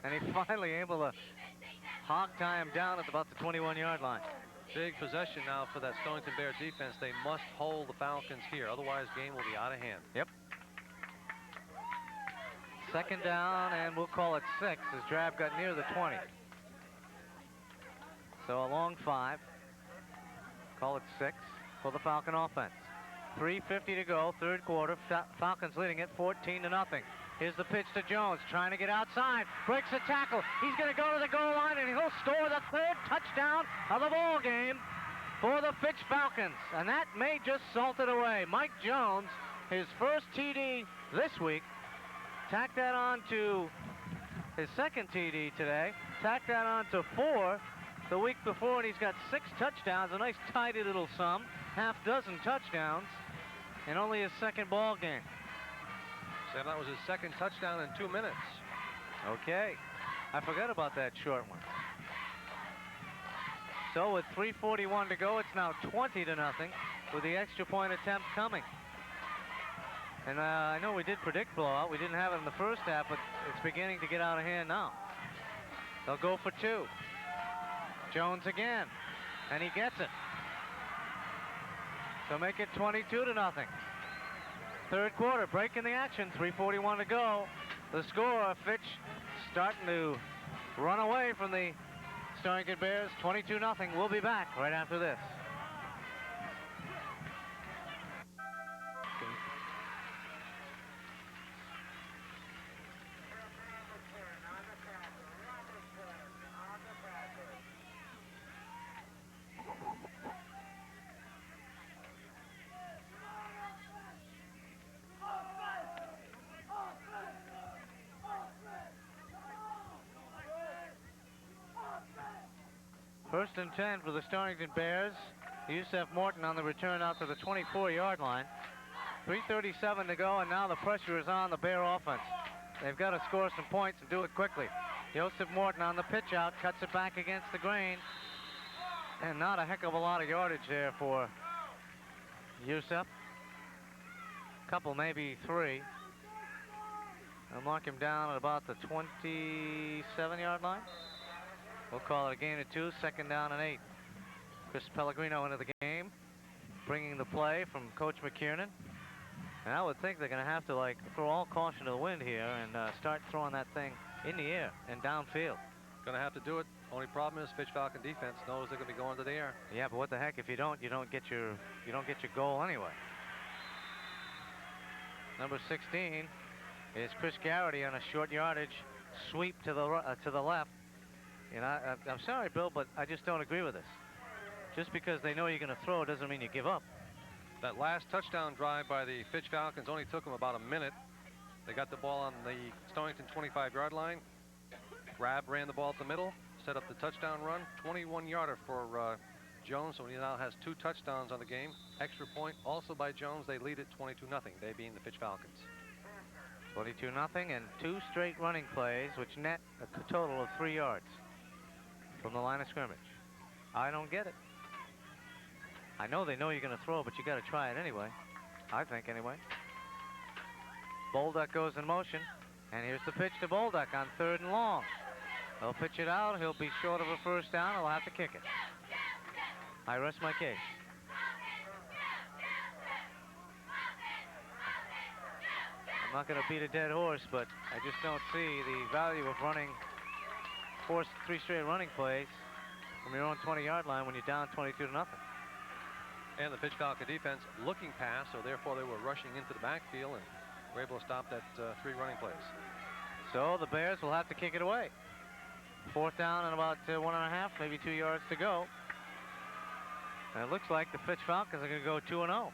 and he's finally able to hog tie him down at about the 21-yard line. Big possession now for that Stonington Bear defense. They must hold the Falcons here, otherwise game will be out of hand. Yep. 2nd down, and we'll call it 6 as Drab got near the 20. So a long 5. Call it 6 for the Falcon offense. 3:50 to go, 3rd quarter. Falcons leading it 14-0. Here's the pitch to Jones, trying to get outside. Breaks a tackle. He's going to go to the goal line, and he'll score the 3rd touchdown of the ball game for the Fitch Falcons. And that may just salt it away. Mike Jones, his first TD this week, tacked that on to his 2nd TD today. Tacked that on to 4 the week before, and he's got 6 touchdowns, a nice tidy little sum, half dozen touchdowns, in only his 2nd ball game. Sam, that was his 2nd touchdown in 2 minutes. Okay, I forgot about that short one. So with 3:41 to go, it's now 20-0 with the extra point attempt coming. And I know we did predict blowout. We didn't have it in the first half, but it's beginning to get out of hand now. They'll go for 2. Jones again, and he gets it. So make it 22-0. 3rd quarter, breaking the action, 3:41 to go. The score, Fitch starting to run away from the Stonington Bears, 22-0. We'll be back right after this. First and 10 for the Stonington Bears. Yusef Morton on the return out to the 24-yard line. 3:37 to go, and now the pressure is on the Bear offense. They've got to score some points and do it quickly. Yusef Morton on the pitch out, cuts it back against the grain. And not a heck of a lot of yardage there for Yusef. Couple, maybe 3. I'll mark him down at about the 27-yard line. We'll call it a gain of 2, 2nd down and 8. Chris Pellegrino into the game, bringing the play from Coach McKiernan. And I would think they're going to have to, like, throw all caution to the wind here and start throwing that thing in the air and downfield. Going to have to do it. Only problem is Fitch Falcon defense knows they're going to be going to the air. Yeah, but what the heck? If you don't get your goal anyway. Number 16 is Chris Garrity on a short yardage sweep to the left. You know, I'm sorry, Bill, but I just don't agree with this. Just because they know you're going to throw doesn't mean you give up. That last touchdown drive by the Fitch Falcons only took them about a minute. They got the ball on the Stonington 25-yard line. Drab ran the ball up the middle, set up the touchdown run. 21-yarder for Jones, so he now has 2 touchdowns on the game. Extra point also by Jones. They lead it 22-0, they being the Fitch Falcons. 22-0 and 2 straight running plays, which net a total of 3 yards from the line of scrimmage. I don't get it. I know they know you're going to throw, but you got to try it anyway. I think anyway. Bolduc goes in motion, and here's the pitch to Bolduc on 3rd and long. They'll pitch it out. He'll be short of a 1st down. He'll have to kick it. I rest my case. I'm not going to beat a dead horse, but I just don't see the value of running 3 straight running plays from your own 20-yard line when you're down 22-0. And the Fitch Falcon defense looking past, so therefore they were rushing into the backfield and were able to stop that 3 running plays. So the Bears will have to kick it away. 4th down and about 1.5, maybe 2 yards to go. And it looks like the Fitch Falcons are going to go 2-0.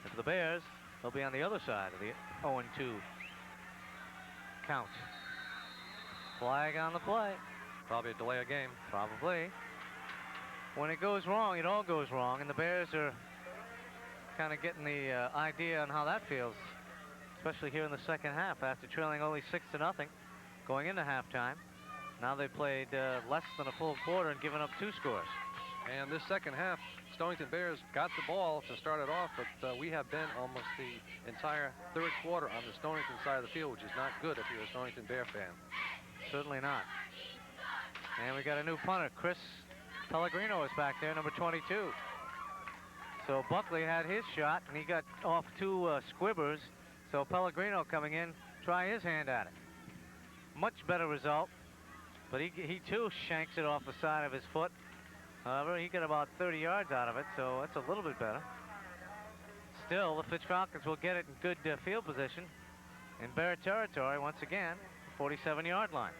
And for the Bears, they'll be on the other side of the 0-2 count. Flag on the play. Probably a delay of game. Probably. When it goes wrong, it all goes wrong, and the Bears are kind of getting the idea on how that feels, especially here in the 2nd half after trailing only 6-0. going into halftime. Now they played less than a full quarter and given up 2 scores. And this second half, Stonington Bears got the ball to start it off, but we have been almost the entire third quarter on the Stonington side of the field, which is not good if you're a Stonington Bear fan. Certainly not. And we got a new punter. Chris Pellegrino is back there, number 22. So Buckley had his shot, and he got off 2 squibbers. So Pellegrino coming in, try his hand at it. Much better result, but he too shanks it off the side of his foot. However, he got about 30 yards out of it, so that's a little bit better. Still, the Fitch Falcons will get it in good field position in Bear territory once again, 47-yard line.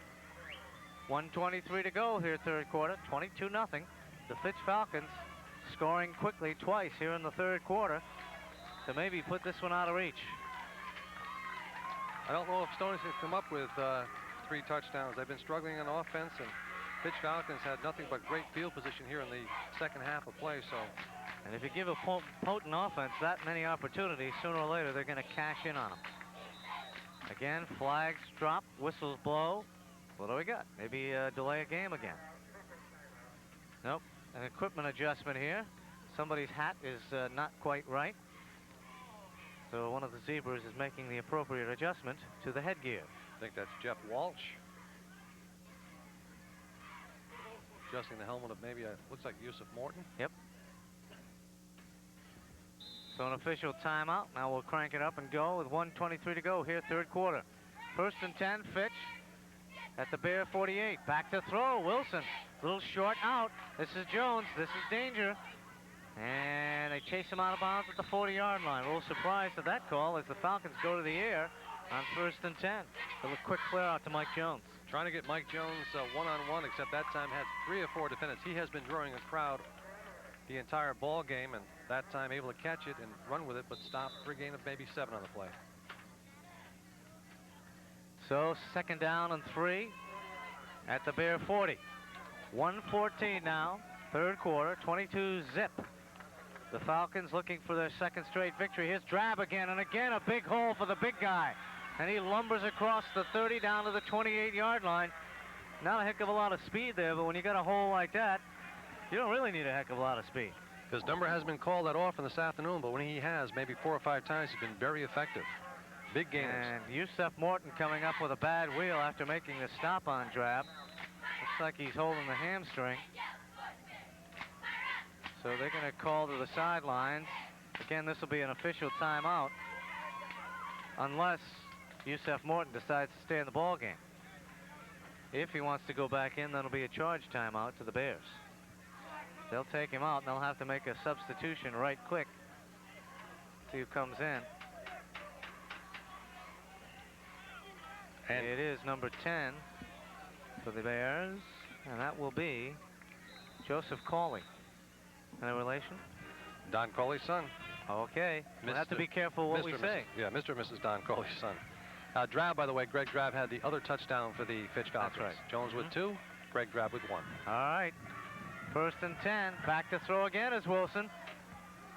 1:23 to go here, third quarter, 22-0. The Fitch Falcons scoring quickly twice here in the third quarter to maybe put this one out of reach. I don't know if Stonington can come up with 3 touchdowns. They've been struggling on offense, and Fitch Falcons had nothing but great field position here in the second half of play. So, and if you give a potent offense that many opportunities, sooner or later they're going to cash in on them. Again, flags drop, whistles blow. What do we got? Maybe delay a game again. Nope. An equipment adjustment here. Somebody's hat is not quite right. So one of the Zebras is making the appropriate adjustment to the headgear. I think that's Jeff Walsh. Adjusting the helmet of maybe, looks like Yusuf Morton. Yep. So an official timeout. Now we'll crank it up and go with 1:23 to go here, third quarter. 1st and 10, Fitch at the Bear 48. Back to throw, Wilson. Little short out. This is Jones. This is danger. And they chase him out of bounds at the 40-yard line. A little surprised at that call as the Falcons go to the air on 1st and 10. A little quick flare out to Mike Jones. Trying to get Mike Jones one-on-one, except that time had 3 or 4 defendants. He has been drawing a crowd the entire ball game, and that time able to catch it and run with it, but stop for a gain of maybe 7 on the play. So 2nd down and 3 at the Bear 40. 1:14 now, third quarter, 22 zip. The Falcons looking for their 2nd straight victory. Here's Drab again, and again a big hole for the big guy. And he lumbers across the 30 down to the 28-yard line. Not a heck of a lot of speed there, but when you got a hole like that, you don't really need a heck of a lot of speed. His number hasn't been called that often this afternoon, but when he has, maybe 4 or 5 times, he's been very effective. Big gainers. And Yusuf Morton coming up with a bad wheel after making the stop on Drab. Looks like he's holding the hamstring. So they're going to call to the sidelines. Again, this will be an official timeout unless Yusuf Morton decides to stay in the ball game. If he wants to go back in, that'll be a charge timeout to the Bears. They'll take him out, and they'll have to make a substitution right quick. See who comes in. And it is number 10 for the Bears, and that will be Joseph Cawley. Any relation? Don Cawley's son. Okay. We'll have to be careful what we say. Yeah, Mr. and Mrs. Don Cawley's son. Drab, by the way, Greg Drab had the other touchdown for the Fitch Falcons. That's right. Jones with 2, Greg Drab with 1. All right. 1st and 10. Back to throw again is Wilson.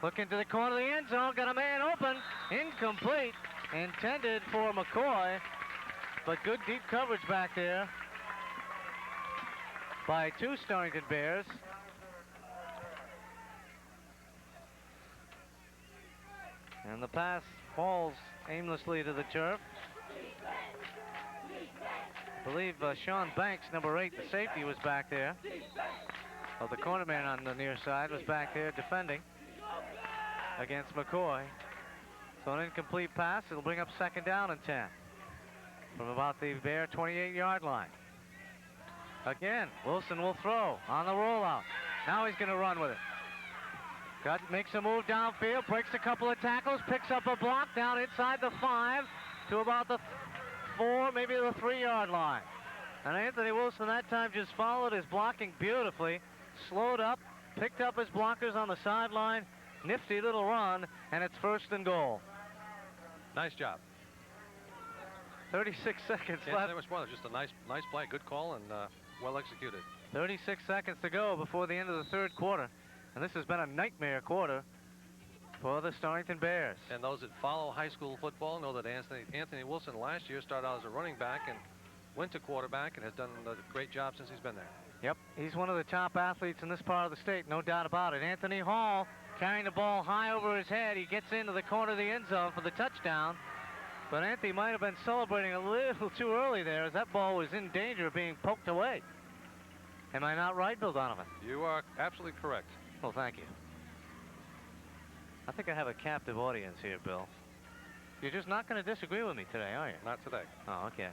Looking to the corner of the end zone. Got a man open. Incomplete. Intended for McCoy. But good deep coverage back there by 2 Stonington Bears. And the pass falls aimlessly to the turf. I believe Sean Banks, number 8, the safety, was back there. Well, the corner man on the near side was back there defending against McCoy. So an incomplete pass. It'll bring up 2nd down and 10 from about the Bear 28-yard line. Again, Wilson will throw on the rollout. Now he's going to run with it. Makes a move downfield, breaks a couple of tackles, picks up a block down inside the 5 to about the 4, maybe the 3-yard line. And Anthony Wilson that time just followed his blocking beautifully, slowed up, picked up his blockers on the sideline, nifty little run, and it's 1st and goal. Nice job. 36 seconds left. There was one. Just a nice play, good call, and well executed. 36 seconds to go before the end of the third quarter. And this has been a nightmare quarter for the Stonington Bears. And those that follow high school football know that Anthony Wilson last year started out as a running back and Winter quarterback and has done a great job since he's been there. Yep, he's one of the top athletes in this part of the state, no doubt about it. Anthony Hall carrying the ball high over his head. He gets into the corner of the end zone for the touchdown. But Anthony might have been celebrating a little too early there, as that ball was in danger of being poked away. Am I not right, Bill Donovan? You are absolutely correct. Well, thank you. I think I have a captive audience here, Bill. You're just not going to disagree with me today, are you? Not today. Oh, okay.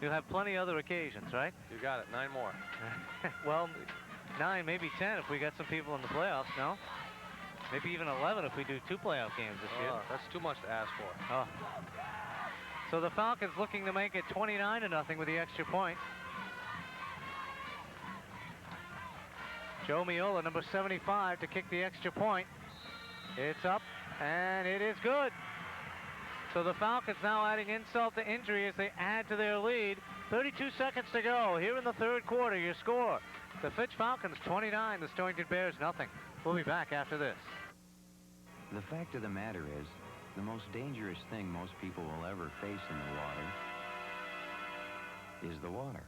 You'll have plenty other occasions, right? You got it. 9 more. Well, 9, maybe 10 if we got some people in the playoffs, no? Maybe even 11 if we do 2 playoff games this year. That's too much to ask for. Oh. So the Falcons looking to make it 29-0 with the extra point. Joe Miola, number 75, to kick the extra point. It's up, and it is good. So the Falcons now adding insult to injury as they add to their lead. 32 seconds to go here in the third quarter. Your score, the Fitch Falcons 29, the Stonington Bears nothing. We'll be back after this. The fact of the matter is, the most dangerous thing most people will ever face in the water is the water.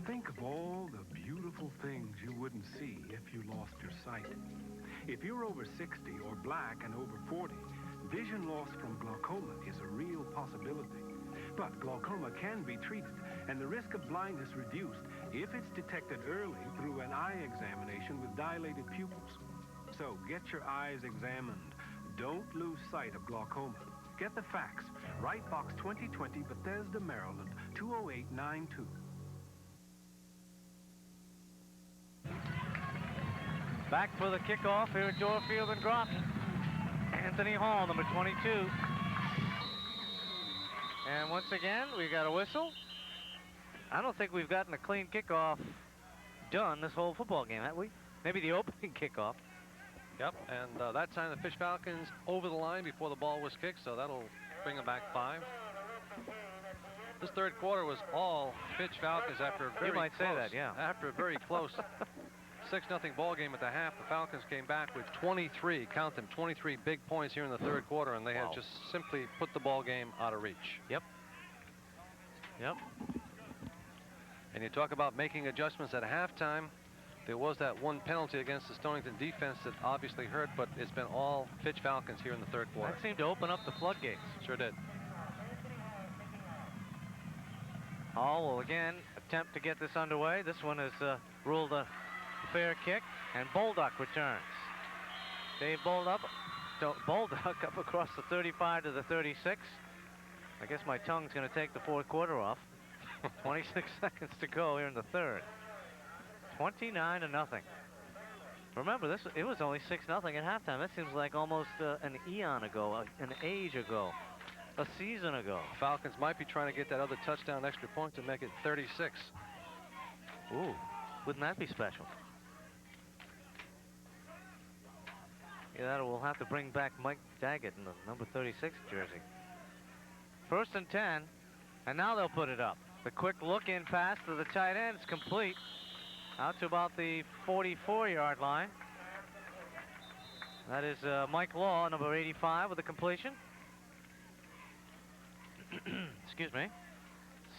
Think of all the beautiful things you wouldn't see if you lost your sight. If you're over 60 or black and over 40, vision loss from glaucoma is a real possibility. But glaucoma can be treated, and the risk of blindness reduced if it's detected early through an eye examination with dilated pupils. So get your eyes examined. Don't lose sight of glaucoma. Get the facts. Write Box 2020, Bethesda, Maryland, 20892. Back for the kickoff here at Dorr Field in Groton. Anthony Hall, number 22. And once again, we got a whistle. I don't think we've gotten a clean kickoff done this whole football game, have we? Maybe the opening kickoff. Yep, and that time the Fitch Falcons over the line before the ball was kicked, so that'll bring them back 5. This third quarter was all Fitch Falcons after a very You might close, say that, yeah. After a very close 6-0 ball game at the half, the Falcons came back with 23, count them, 23 big points here in the third quarter, and they had just simply put the ball game out of reach. Yep. Yep. And you talk about making adjustments at halftime. There was that one penalty against the Stonington defense that obviously hurt, but it's been all Fitch Falcons here in the third quarter. That seemed to open up the floodgates. Sure did. Hall will again attempt to get this underway. This one is ruled a fair kick, and Bolduck returns. Dave Bolduck up across the 35 to the 36. I guess my tongue's going to take the fourth quarter off. 26 seconds to go here in the third. 29-0. Remember, it was only 6-0 at halftime. That seems like almost an eon ago, an age ago, a season ago. Falcons might be trying to get that other touchdown extra point to make it 36. Ooh, wouldn't that be special? Yeah, we'll have to bring back Mike Daggett in the number 36 jersey. 1st and 10, and now they'll put it up. The quick look-in pass to the tight end is complete. Out to about the 44-yard line. That is Mike Law, number 85, with the completion. Excuse me.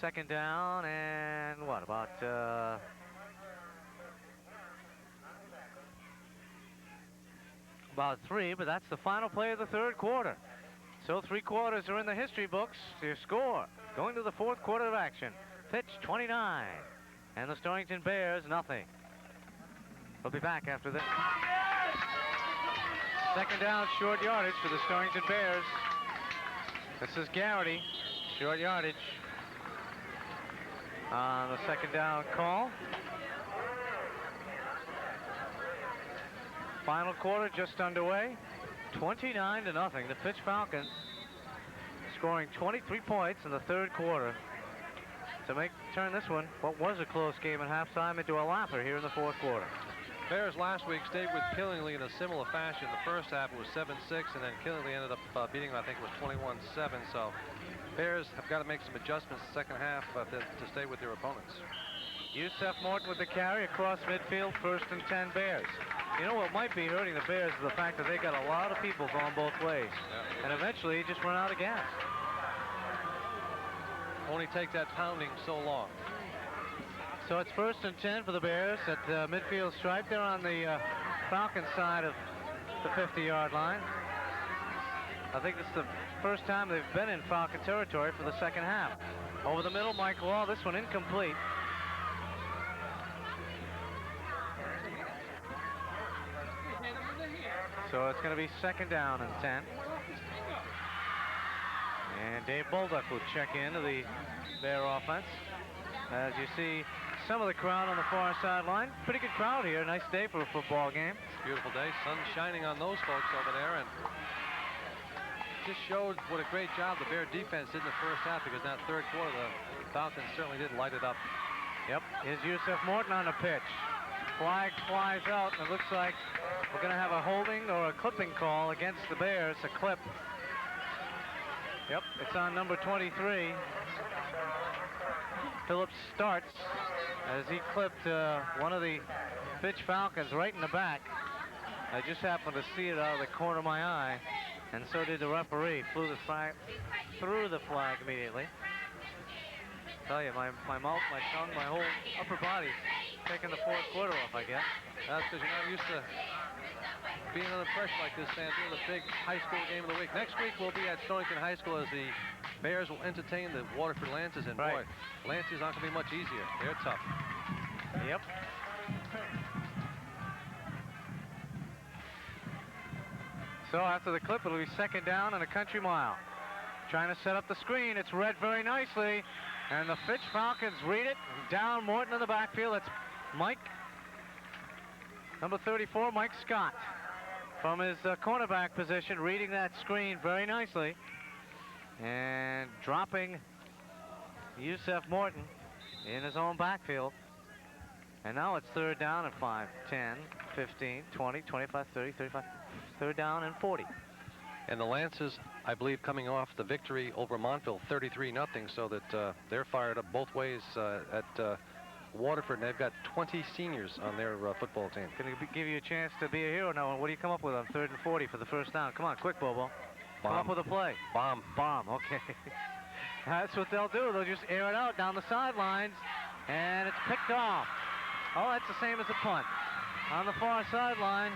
2nd down and what, about... about 3, but that's the final play of the third quarter. So 3 quarters are in the history books. Your score going to the fourth quarter of action. Fitch 29 and the Stonington Bears nothing. We'll be back after this. 2nd down, short yardage for the Stonington Bears. This is Garrity, short yardage on the 2nd down call. Final quarter just underway. 29-0. The Fitch Falcons scoring 23 points in the third quarter to turn this one, what was a close game at halftime, into a lapper here in the fourth quarter. Bears last week stayed with Killingly in a similar fashion. The first half it was 7-6, and then Killingly ended up beating them, I think it was 21-7. So Bears have got to make some adjustments the second half to stay with their opponents. Yusef Morton with the carry across midfield. 1st and 10 Bears. You know what might be hurting the Bears is the fact that they got a lot of people going both ways. Yeah. And eventually he just run out of gas. Only take that pounding so long. So it's 1st and 10 for the Bears at the midfield stripe. They're on the Falcons side of the 50-yard line. I think it's the first time they've been in Falcon territory for the second half. Over the middle, Mike Wall. This one incomplete. So it's going to be 2nd down and 10. And Dave Bolduc will check into the Bear offense. As you see some of the crowd on the far sideline. Pretty good crowd here. Nice day for a football game. Beautiful day. Sun shining on those folks over there. And just showed what a great job the Bear defense did in the first half, because in that third quarter, the Falcons certainly did light it up. Yep. Here's Yusef Morton on the pitch. Flag flies out, and it looks like we're going to have a holding or a clipping call against the Bears, a clip. Yep, it's on number 23. Phillips starts as he clipped one of the Fitch Falcons right in the back. I just happened to see it out of the corner of my eye, and so did the referee. Threw the flag immediately. Tell you, my mouth, my tongue, my whole upper body taking the fourth quarter off, I guess. That's because you're not used to being under pressure like this, Sam. Doing the big high school game of the week. Next week we'll be at Stonington High School as the Bears will entertain the Waterford Lancers, and boy, Lancers aren't going to be much easier. They're tough. Yep. So after the clip, it'll be 2nd down and a country mile. Trying to set up the screen. It's read very nicely. And the Fitch Falcons read it. Down Morton in the backfield. It's Mike. Number 34, Mike Scott. From his cornerback position, reading that screen very nicely. And dropping Yusef Morton in his own backfield. And now it's 3rd down and 5, 10, 15, 20, 25, 30, 35. 3rd down and 40. And the Lancers, I believe, coming off the victory over Montville, 33-0, so that they're fired up both ways at Waterford, and they've got 20 seniors on their football team. Going to give you a chance to be a hero now. What do you come up with on 3rd and 40 for the first down? Come on, quick, Bobo. Come up with a play. Bomb. Bomb, okay. That's what they'll do. They'll just air it out down the sidelines, and it's picked off. Oh, that's the same as a punt. On the far sideline,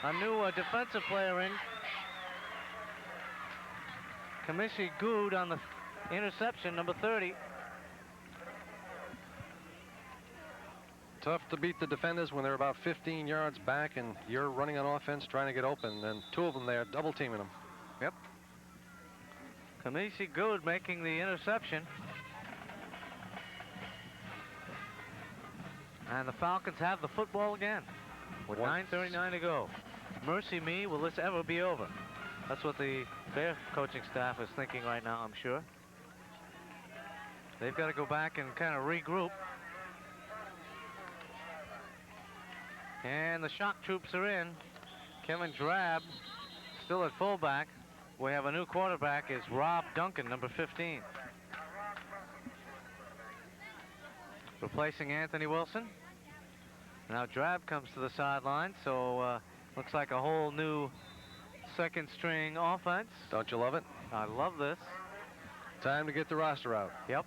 a new defensive player in. Kamishi Good on the interception, number 30. Tough to beat the defenders when they're about 15 yards back and you're running on offense trying to get open, and two of them there double teaming them. Yep. Kamishi Good making the interception. And the Falcons have the football again with 9:39 to go. Mercy me, will this ever be over? That's what the Bear coaching staff is thinking right now, I'm sure. They've got to go back and kind of regroup. And the shock troops are in. Kevin Drab still at fullback. We have a new quarterback, is Rob Duncan, number 15. Replacing Anthony Wilson. Now Drab comes to the sideline, so looks like a whole new second string offense. Don't you love it? I love this. Time to get the roster out. Yep.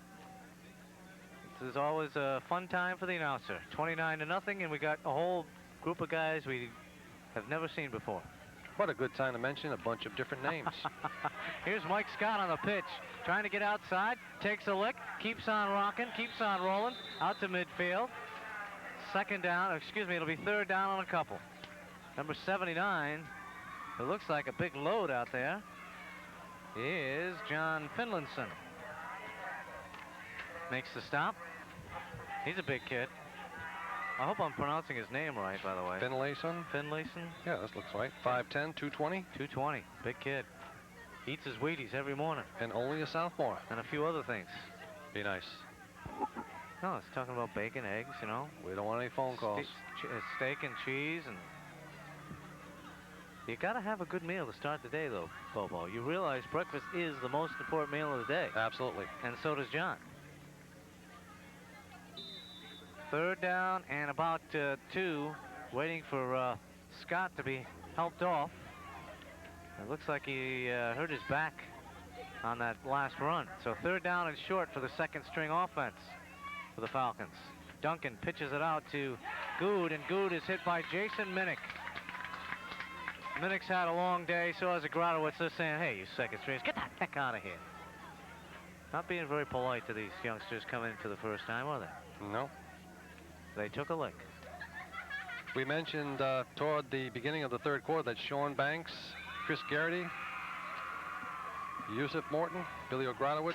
This is always a fun time for the announcer. 29-0, and we got a whole group of guys we have never seen before. What a good time to mention a bunch of different names. Here's Mike Scott on the pitch, trying to get outside, takes a lick, keeps on rocking, keeps on rolling, out to midfield. 2nd down, excuse me, it'll be 3rd down on a couple. Number 79, it looks like a big load out there, is John Finlayson. Makes the stop. He's a big kid. I hope I'm pronouncing his name right, by the way. Finlayson? Finlayson? Yeah, this looks right. 5'10", 220. 220, big kid. Eats his Wheaties every morning. And only a sophomore. And a few other things. Be nice. No, it's talking about bacon, eggs, you know. We don't want any phone calls. Steak and cheese, and you got to have a good meal to start the day, though, Bobo. You realize breakfast is the most important meal of the day. Absolutely. And so does John. 3rd down and about 2 waiting for Scott to be helped off. It looks like he hurt his back on that last run. So 3rd down and short for the second string offense for the Falcons. Duncan pitches it out to Good, and Good is hit by Jason Minnick. Minnick's had a long day, so has Agradowitz. They're saying, hey, you second stringers, get the heck out of here. Not being very polite to these youngsters coming in for the first time, are they? No. They took a lick. We mentioned toward the beginning of the 3rd quarter that Sean Banks, Chris Garrity, Yusuf Morton, Billy Ogradowitz,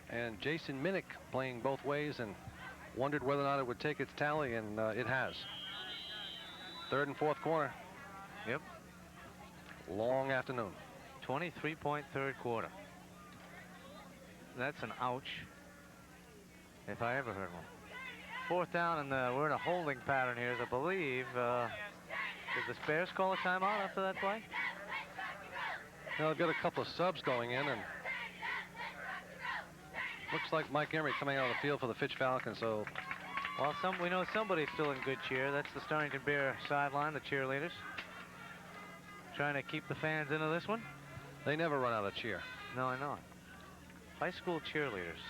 and Jason Minnick playing both ways, and wondered whether or not it would take its tally, and it has. 3rd and 4th quarter. Yep. Long afternoon. 23-point 3rd quarter. That's an ouch, if I ever heard one. 4th down, and we're in a holding pattern here, as I believe. Did the Bears call a timeout after that play? Well, they've got a couple of subs going in, and looks like Mike Emery coming out of the field for the Fitch Falcons. So, well, we know somebody's still in good cheer. That's the Stonington Bear sideline, the cheerleaders. Trying to keep the fans into this one. they never run out of cheer. No, I know. High school cheerleaders.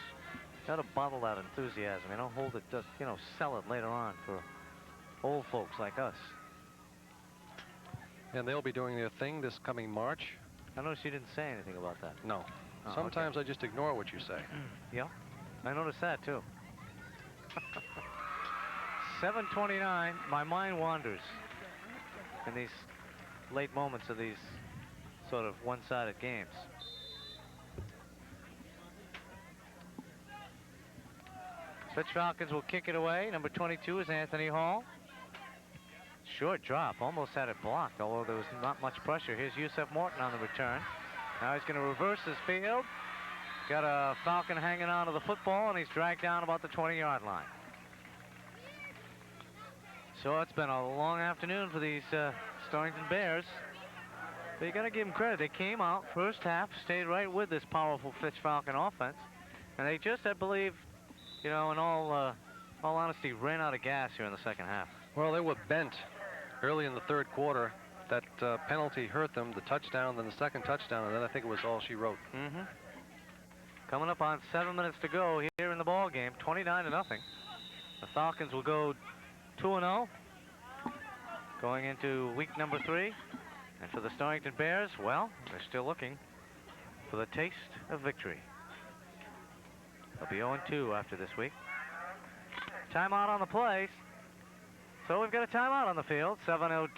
Got to bottle that enthusiasm. You know, hold it, just, you know, sell it later on for old folks like us. And they'll be doing their thing this coming March. I noticed you didn't say anything about that. No. Oh, Sometimes okay. I just ignore what you say. Yeah, I noticed that too. 7:29, my mind wanders in these late moments of these sort of one-sided games. Fitch Falcons will kick it away. Number 22 is Anthony Hall. Short drop, almost had it blocked, although there was not much pressure. Here's Yusuf Morton on the return. Now he's going to reverse his field. Got a Falcon hanging on to the football, and he's dragged down about the 20-yard line. So it's been a long afternoon for these Stonington Bears. But you got to give them credit. They came out first half, stayed right with this powerful Fitch Falcon offense, and they just, I believe, you know, in all honesty, ran out of gas here in the second half. Well, they were bent early in the third quarter. That penalty hurt them, the touchdown, then the second touchdown, and then I think it was all she wrote. Mm-hmm. Coming up on 7 minutes to go here in the ball game, 29-0. The Falcons will go 2-0 going into week number 3. And for the Stonington Bears, well, they're still looking for the taste of victory. They'll be 0-2 after this week. Timeout on the play. So we've got a timeout on the field. 7:02